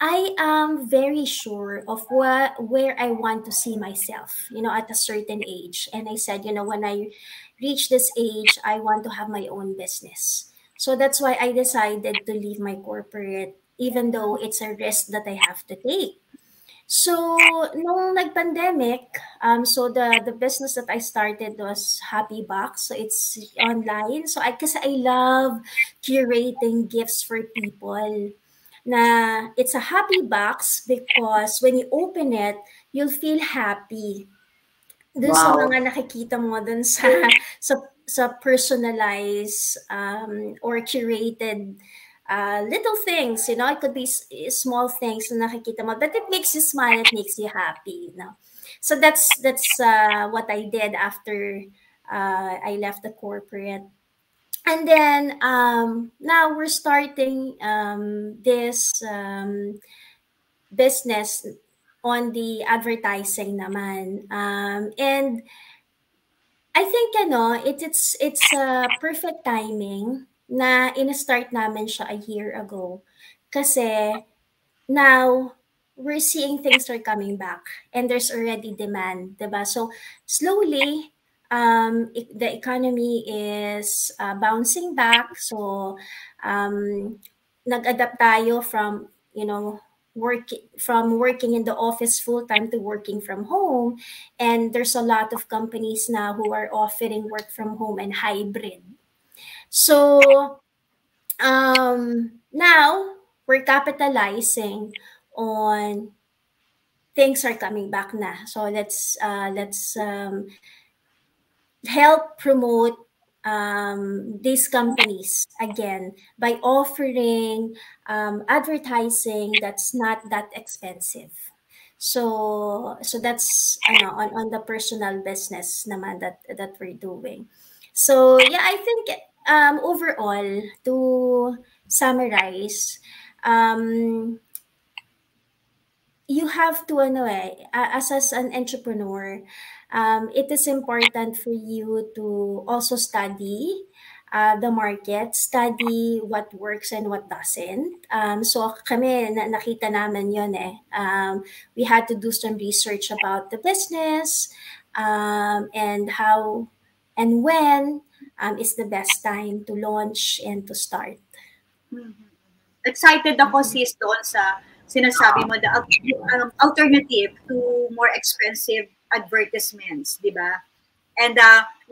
I am very sure of where I want to see myself, at a certain age. And I said, when I reach this age, I want to have my own business. So that's why I decided to leave my corporate, even though it's a risk that I have to take. So, nung nag-pandemic, so the business that I started was Happy Box. So, it's online. So, kasi I love curating gifts for people. Na it's a happy box because when you open it, you'll feel happy. Dun sa mga nakikita mo dun sa personalized or curated little things, it could be small things na nakikita mo, but it makes you smile, it makes you happy, So that's what I did after I left the corporate. And then now we're starting this business on the advertising naman. And I think it's a perfect timing na in-start namin siya a year ago. Kasi now we're seeing things are coming back and there's already demand, diba? So slowly the economy is bouncing back. So nag-adapt tayo from working in the office full-time to working from home, and there's a lot of companies now who are offering work from home and hybrid. So now we're capitalizing on things are coming back na. So let's help promote these companies again by offering advertising that's not that expensive. So that's on the personal business naman that we're doing. So yeah, I think overall, to summarize, you have to as an entrepreneur, it is important for you to also study the market, study what works and what doesn't. So kami, nakita namin yun we had to do some research about the business, and how and when is the best time to launch and to start. Excited ako sis doon sa sinasabi mo, the alternative to more expensive advertisements, di ba? And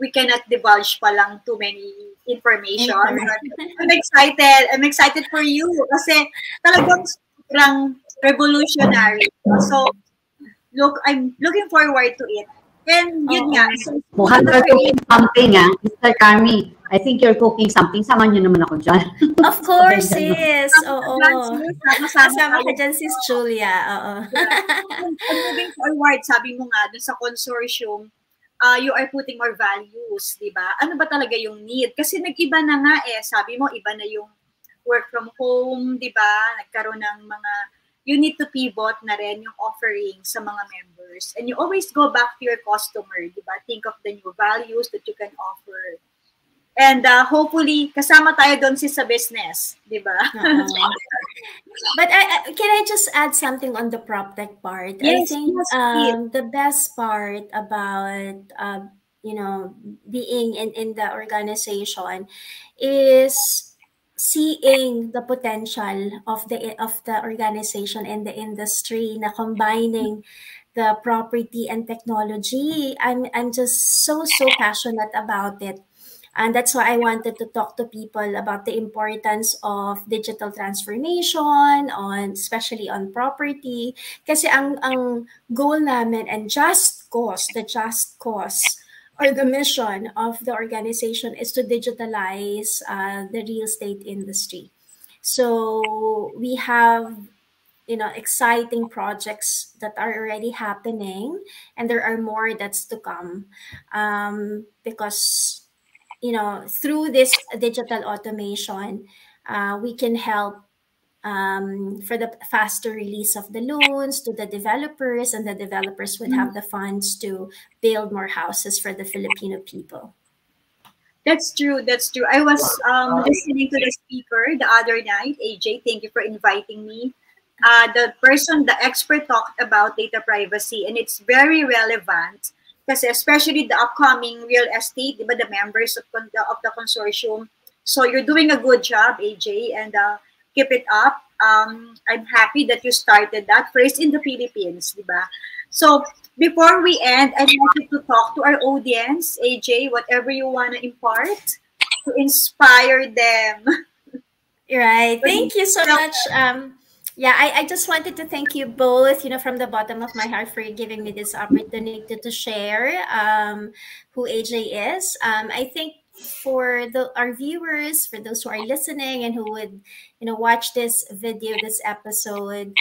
we cannot divulge pa lang too many information. I'm excited. I'm excited for you kasi talagang sobrang revolutionary. So, I'm looking forward to it. And yun nga. Mukhang you're cooking something, Mr. Carmie. I think you're cooking something. Samahan niyo naman ako dyan. Of course, sis. Oo. Kasama ka dyan, sis Julia. Oo. And moving forward, sabi mo nga, dun sa consortium, you are putting more values, di ba? Ano ba talaga yung need? Kasi nag-iba na nga sabi mo, iba na yung work from home, di ba? Nagkaroon ng mga, you need to pivot na rin yung offering sa mga members. And you always go back to your customer, di ba? Think of the new values that you can offer. And hopefully, kasama tayo doon sa business, di ba? But can I just add something on the PropTech part? Yes, I think yes, the best part about being in the organization is seeing the potential of the organization and the industry, na combining the property and technology. I'm just so passionate about it. And that's why I wanted to talk to people about the importance of digital transformation, especially on property. Kasi ang goal namin and the just cause or the mission of the organization is to digitalize the real estate industry. So we have exciting projects that are already happening, and there are more that's to come, because through this digital automation, we can help for the faster release of the loans to the developers, and the developers would have the funds to build more houses for the Filipino people. That's true. That's true. I was listening to the speaker the other night. AJ, thank you for inviting me. The expert talked about data privacy, and it's very relevant. Kasi especially the upcoming real estate, diba, the members of the consortium. So you're doing a good job, AJ, and keep it up. I'm happy that you started that first in the Philippines, diba? So before we end, I'd like you to talk to our audience, AJ, whatever you want to impart to inspire them. Right. Thank you so much. Yeah, I just wanted to thank you both, from the bottom of my heart, for giving me this opportunity to share who AJ is. I think for our viewers, for those who are listening and who would, watch this video, this episode,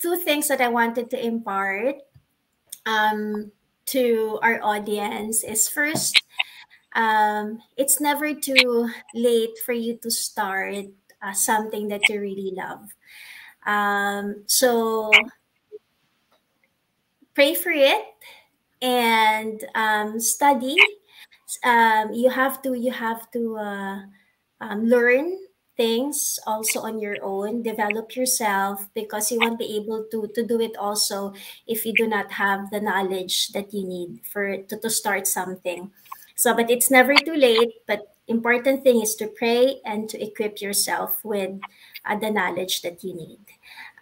two things that I wanted to impart to our audience is, first, it's never too late for you to start something that you really love. So pray for it and study. You have to learn things also on your own, develop yourself, because you won't be able to do it also if you do not have the knowledge that you need to start something. So, but it's never too late. But important thing is to pray and to equip yourself with the knowledge that you need.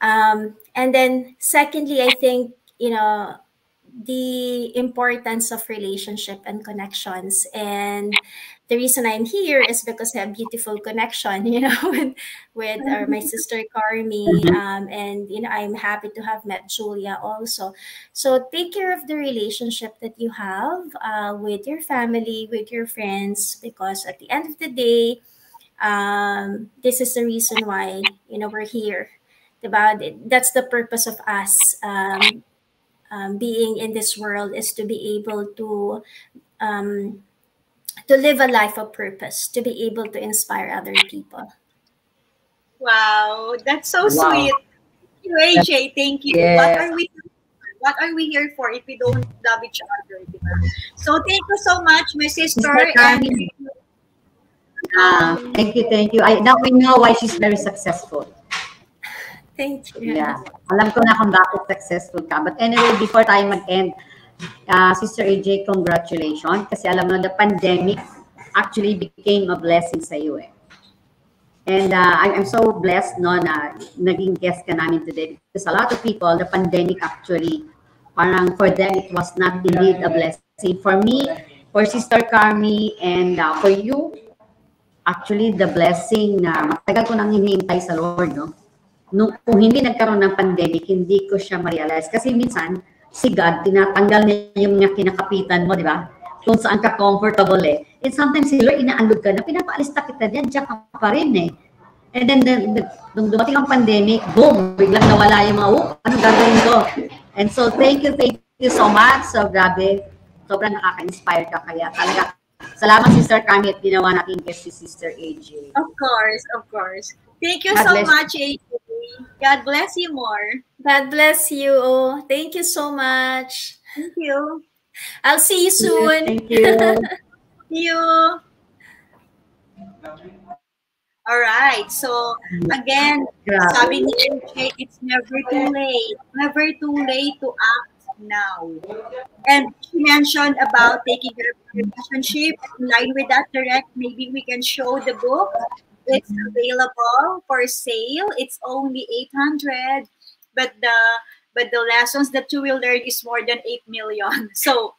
And then secondly, I think, the importance of relationship and connections. And the reason I'm here is because I have beautiful connection, with my sister Carmie. And, I'm happy to have met Julia also. So take care of the relationship that you have with your family, with your friends, because at the end of the day, this is the reason why, we're here. That's the purpose of us being in this world, is to be able to live a life of purpose, to be able to inspire other people. Wow, that's so sweet. you, AJ. Thank you. Yes. What are we here for if we don't love each other? Diba? So thank you so much, my sister. Carmie. Thank you. Now we know why she's very successful. Thank you. Yeah. Alam ko na kung bakit successful ka. But anyway, before tayo mag-end, Sister AJ, congratulations. Kasi alam mo, the pandemic actually became a blessing sa iyo eh. And I'm so blessed no, na naging guest ka namin today. Because a lot of people, the pandemic actually, parang for them, it was not indeed a blessing. For me, for Sister Carmie, and for you, actually, the blessing na matagal ko nang hinihintay sa Lord, no? Kung hindi nagkaroon ng pandemic, hindi ko siya ma-realize. Kasi minsan, si God, tinatanggal niya yung mga kinakapitan mo, di ba? Kung saan ka comfortable eh. And sometimes, si Lord, inaandog ka na, pinapaalis na kita diyan, diyan ka pa rin eh. And then, nung dumating ang pandemic, boom, biglang nawala yung mga, anong gagawin ko? And so, thank you so much. So, grabe, sobrang nakaka-inspire ka. Kaya talaga, salamat, Sister Carmie, at ginawa natin guest si Sister AJ. Of course. Thank you so much, AJ. God bless you more. God bless you. Oh, thank you so much. Thank you. I'll see you soon. Thank you. See you. All right. So, again, sabi ni AJ, it's never too late. Never too late to act now. And she mentioned about taking care of the relationship. In line with that, direct, maybe we can show the book. It's available for sale. It's only 800, but the lessons that you will learn is more than 8 million. So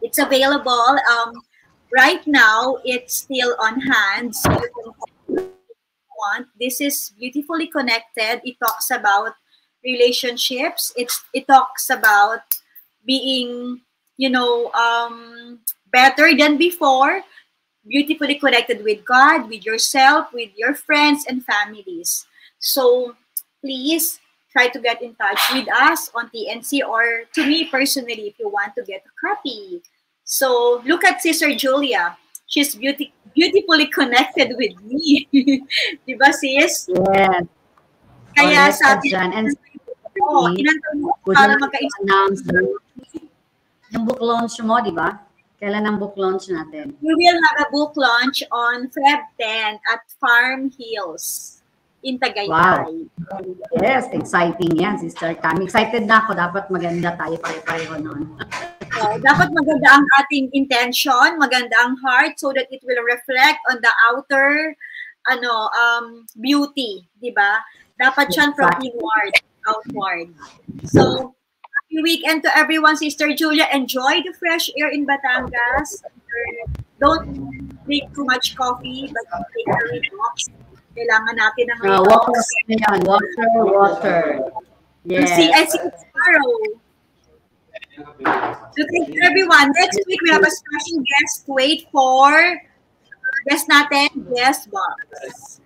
it's available. Right now, it's still on hand. So you can want. This is beautifully connected. It talks about relationships. It talks about being, better than before. Beautifully connected with God, with yourself, with your friends and families. So please try to get in touch with us on TNC or to me personally if you want to get a copy. So look at Sister Julia. She's beautifully connected with me. Diba, sis? Yes. Kaya sabi and inantay mo para magka-announce yung book launch mo, diba? Kailan ang book launch natin? We will have a book launch on Feb 10 at Farm Hills in Tagaytay. Wow. Yes, exciting yan, Sister Carmie. Excited na ako. Dapat maganda tayo pare-pareho noon. Dapat maganda ang ating intention, maganda ang heart so that it will reflect on the outer beauty, di ba? Dapat yan from inward, outward. So, happy weekend to everyone, Sister Julia. Enjoy the fresh air in Batangas. Don't drink too much coffee, but take a relax. Kailangan natin ng relax. Water. Yes. I see tomorrow. So thank you, everyone. Next week, we have a special guest. Wait for guest natin, guest box.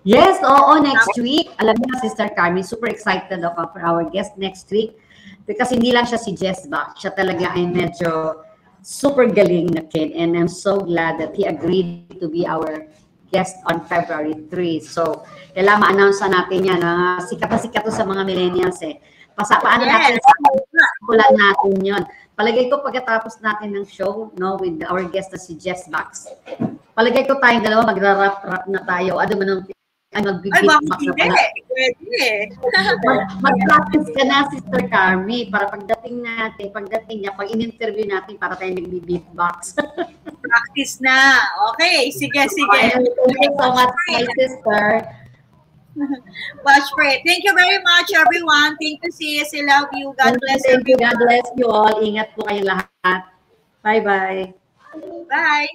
Yes, next week. Alam mo, Sister Carmie, super excited ako for our guest next week. Because hindi lang siya si Jess Bach. Siya talaga ay medyo super galing na kid. And I'm so glad that he agreed to be our guest on February 3. So, kailangan ma-announce natin yan. Sikat na sikat to sa mga millennials eh. Paano natin kulan natin yun. Palagay ko pagkatapos natin ng show, with our guest na si Jess Bach. Palagay ko tayong dalawa magra-rap na tayo. Ano man ang mag-practice ka na, Sister Carmie, para pagdating niya, pag in-interview natin, para tayo nag-beatbox. Practice na. Okay, sige. Thank you so much, my sister. Watch for it. Thank you very much, everyone. Thank you, sis. I love you. God bless you. God bless you all. Ingat po kayong lahat. Bye-bye. Bye.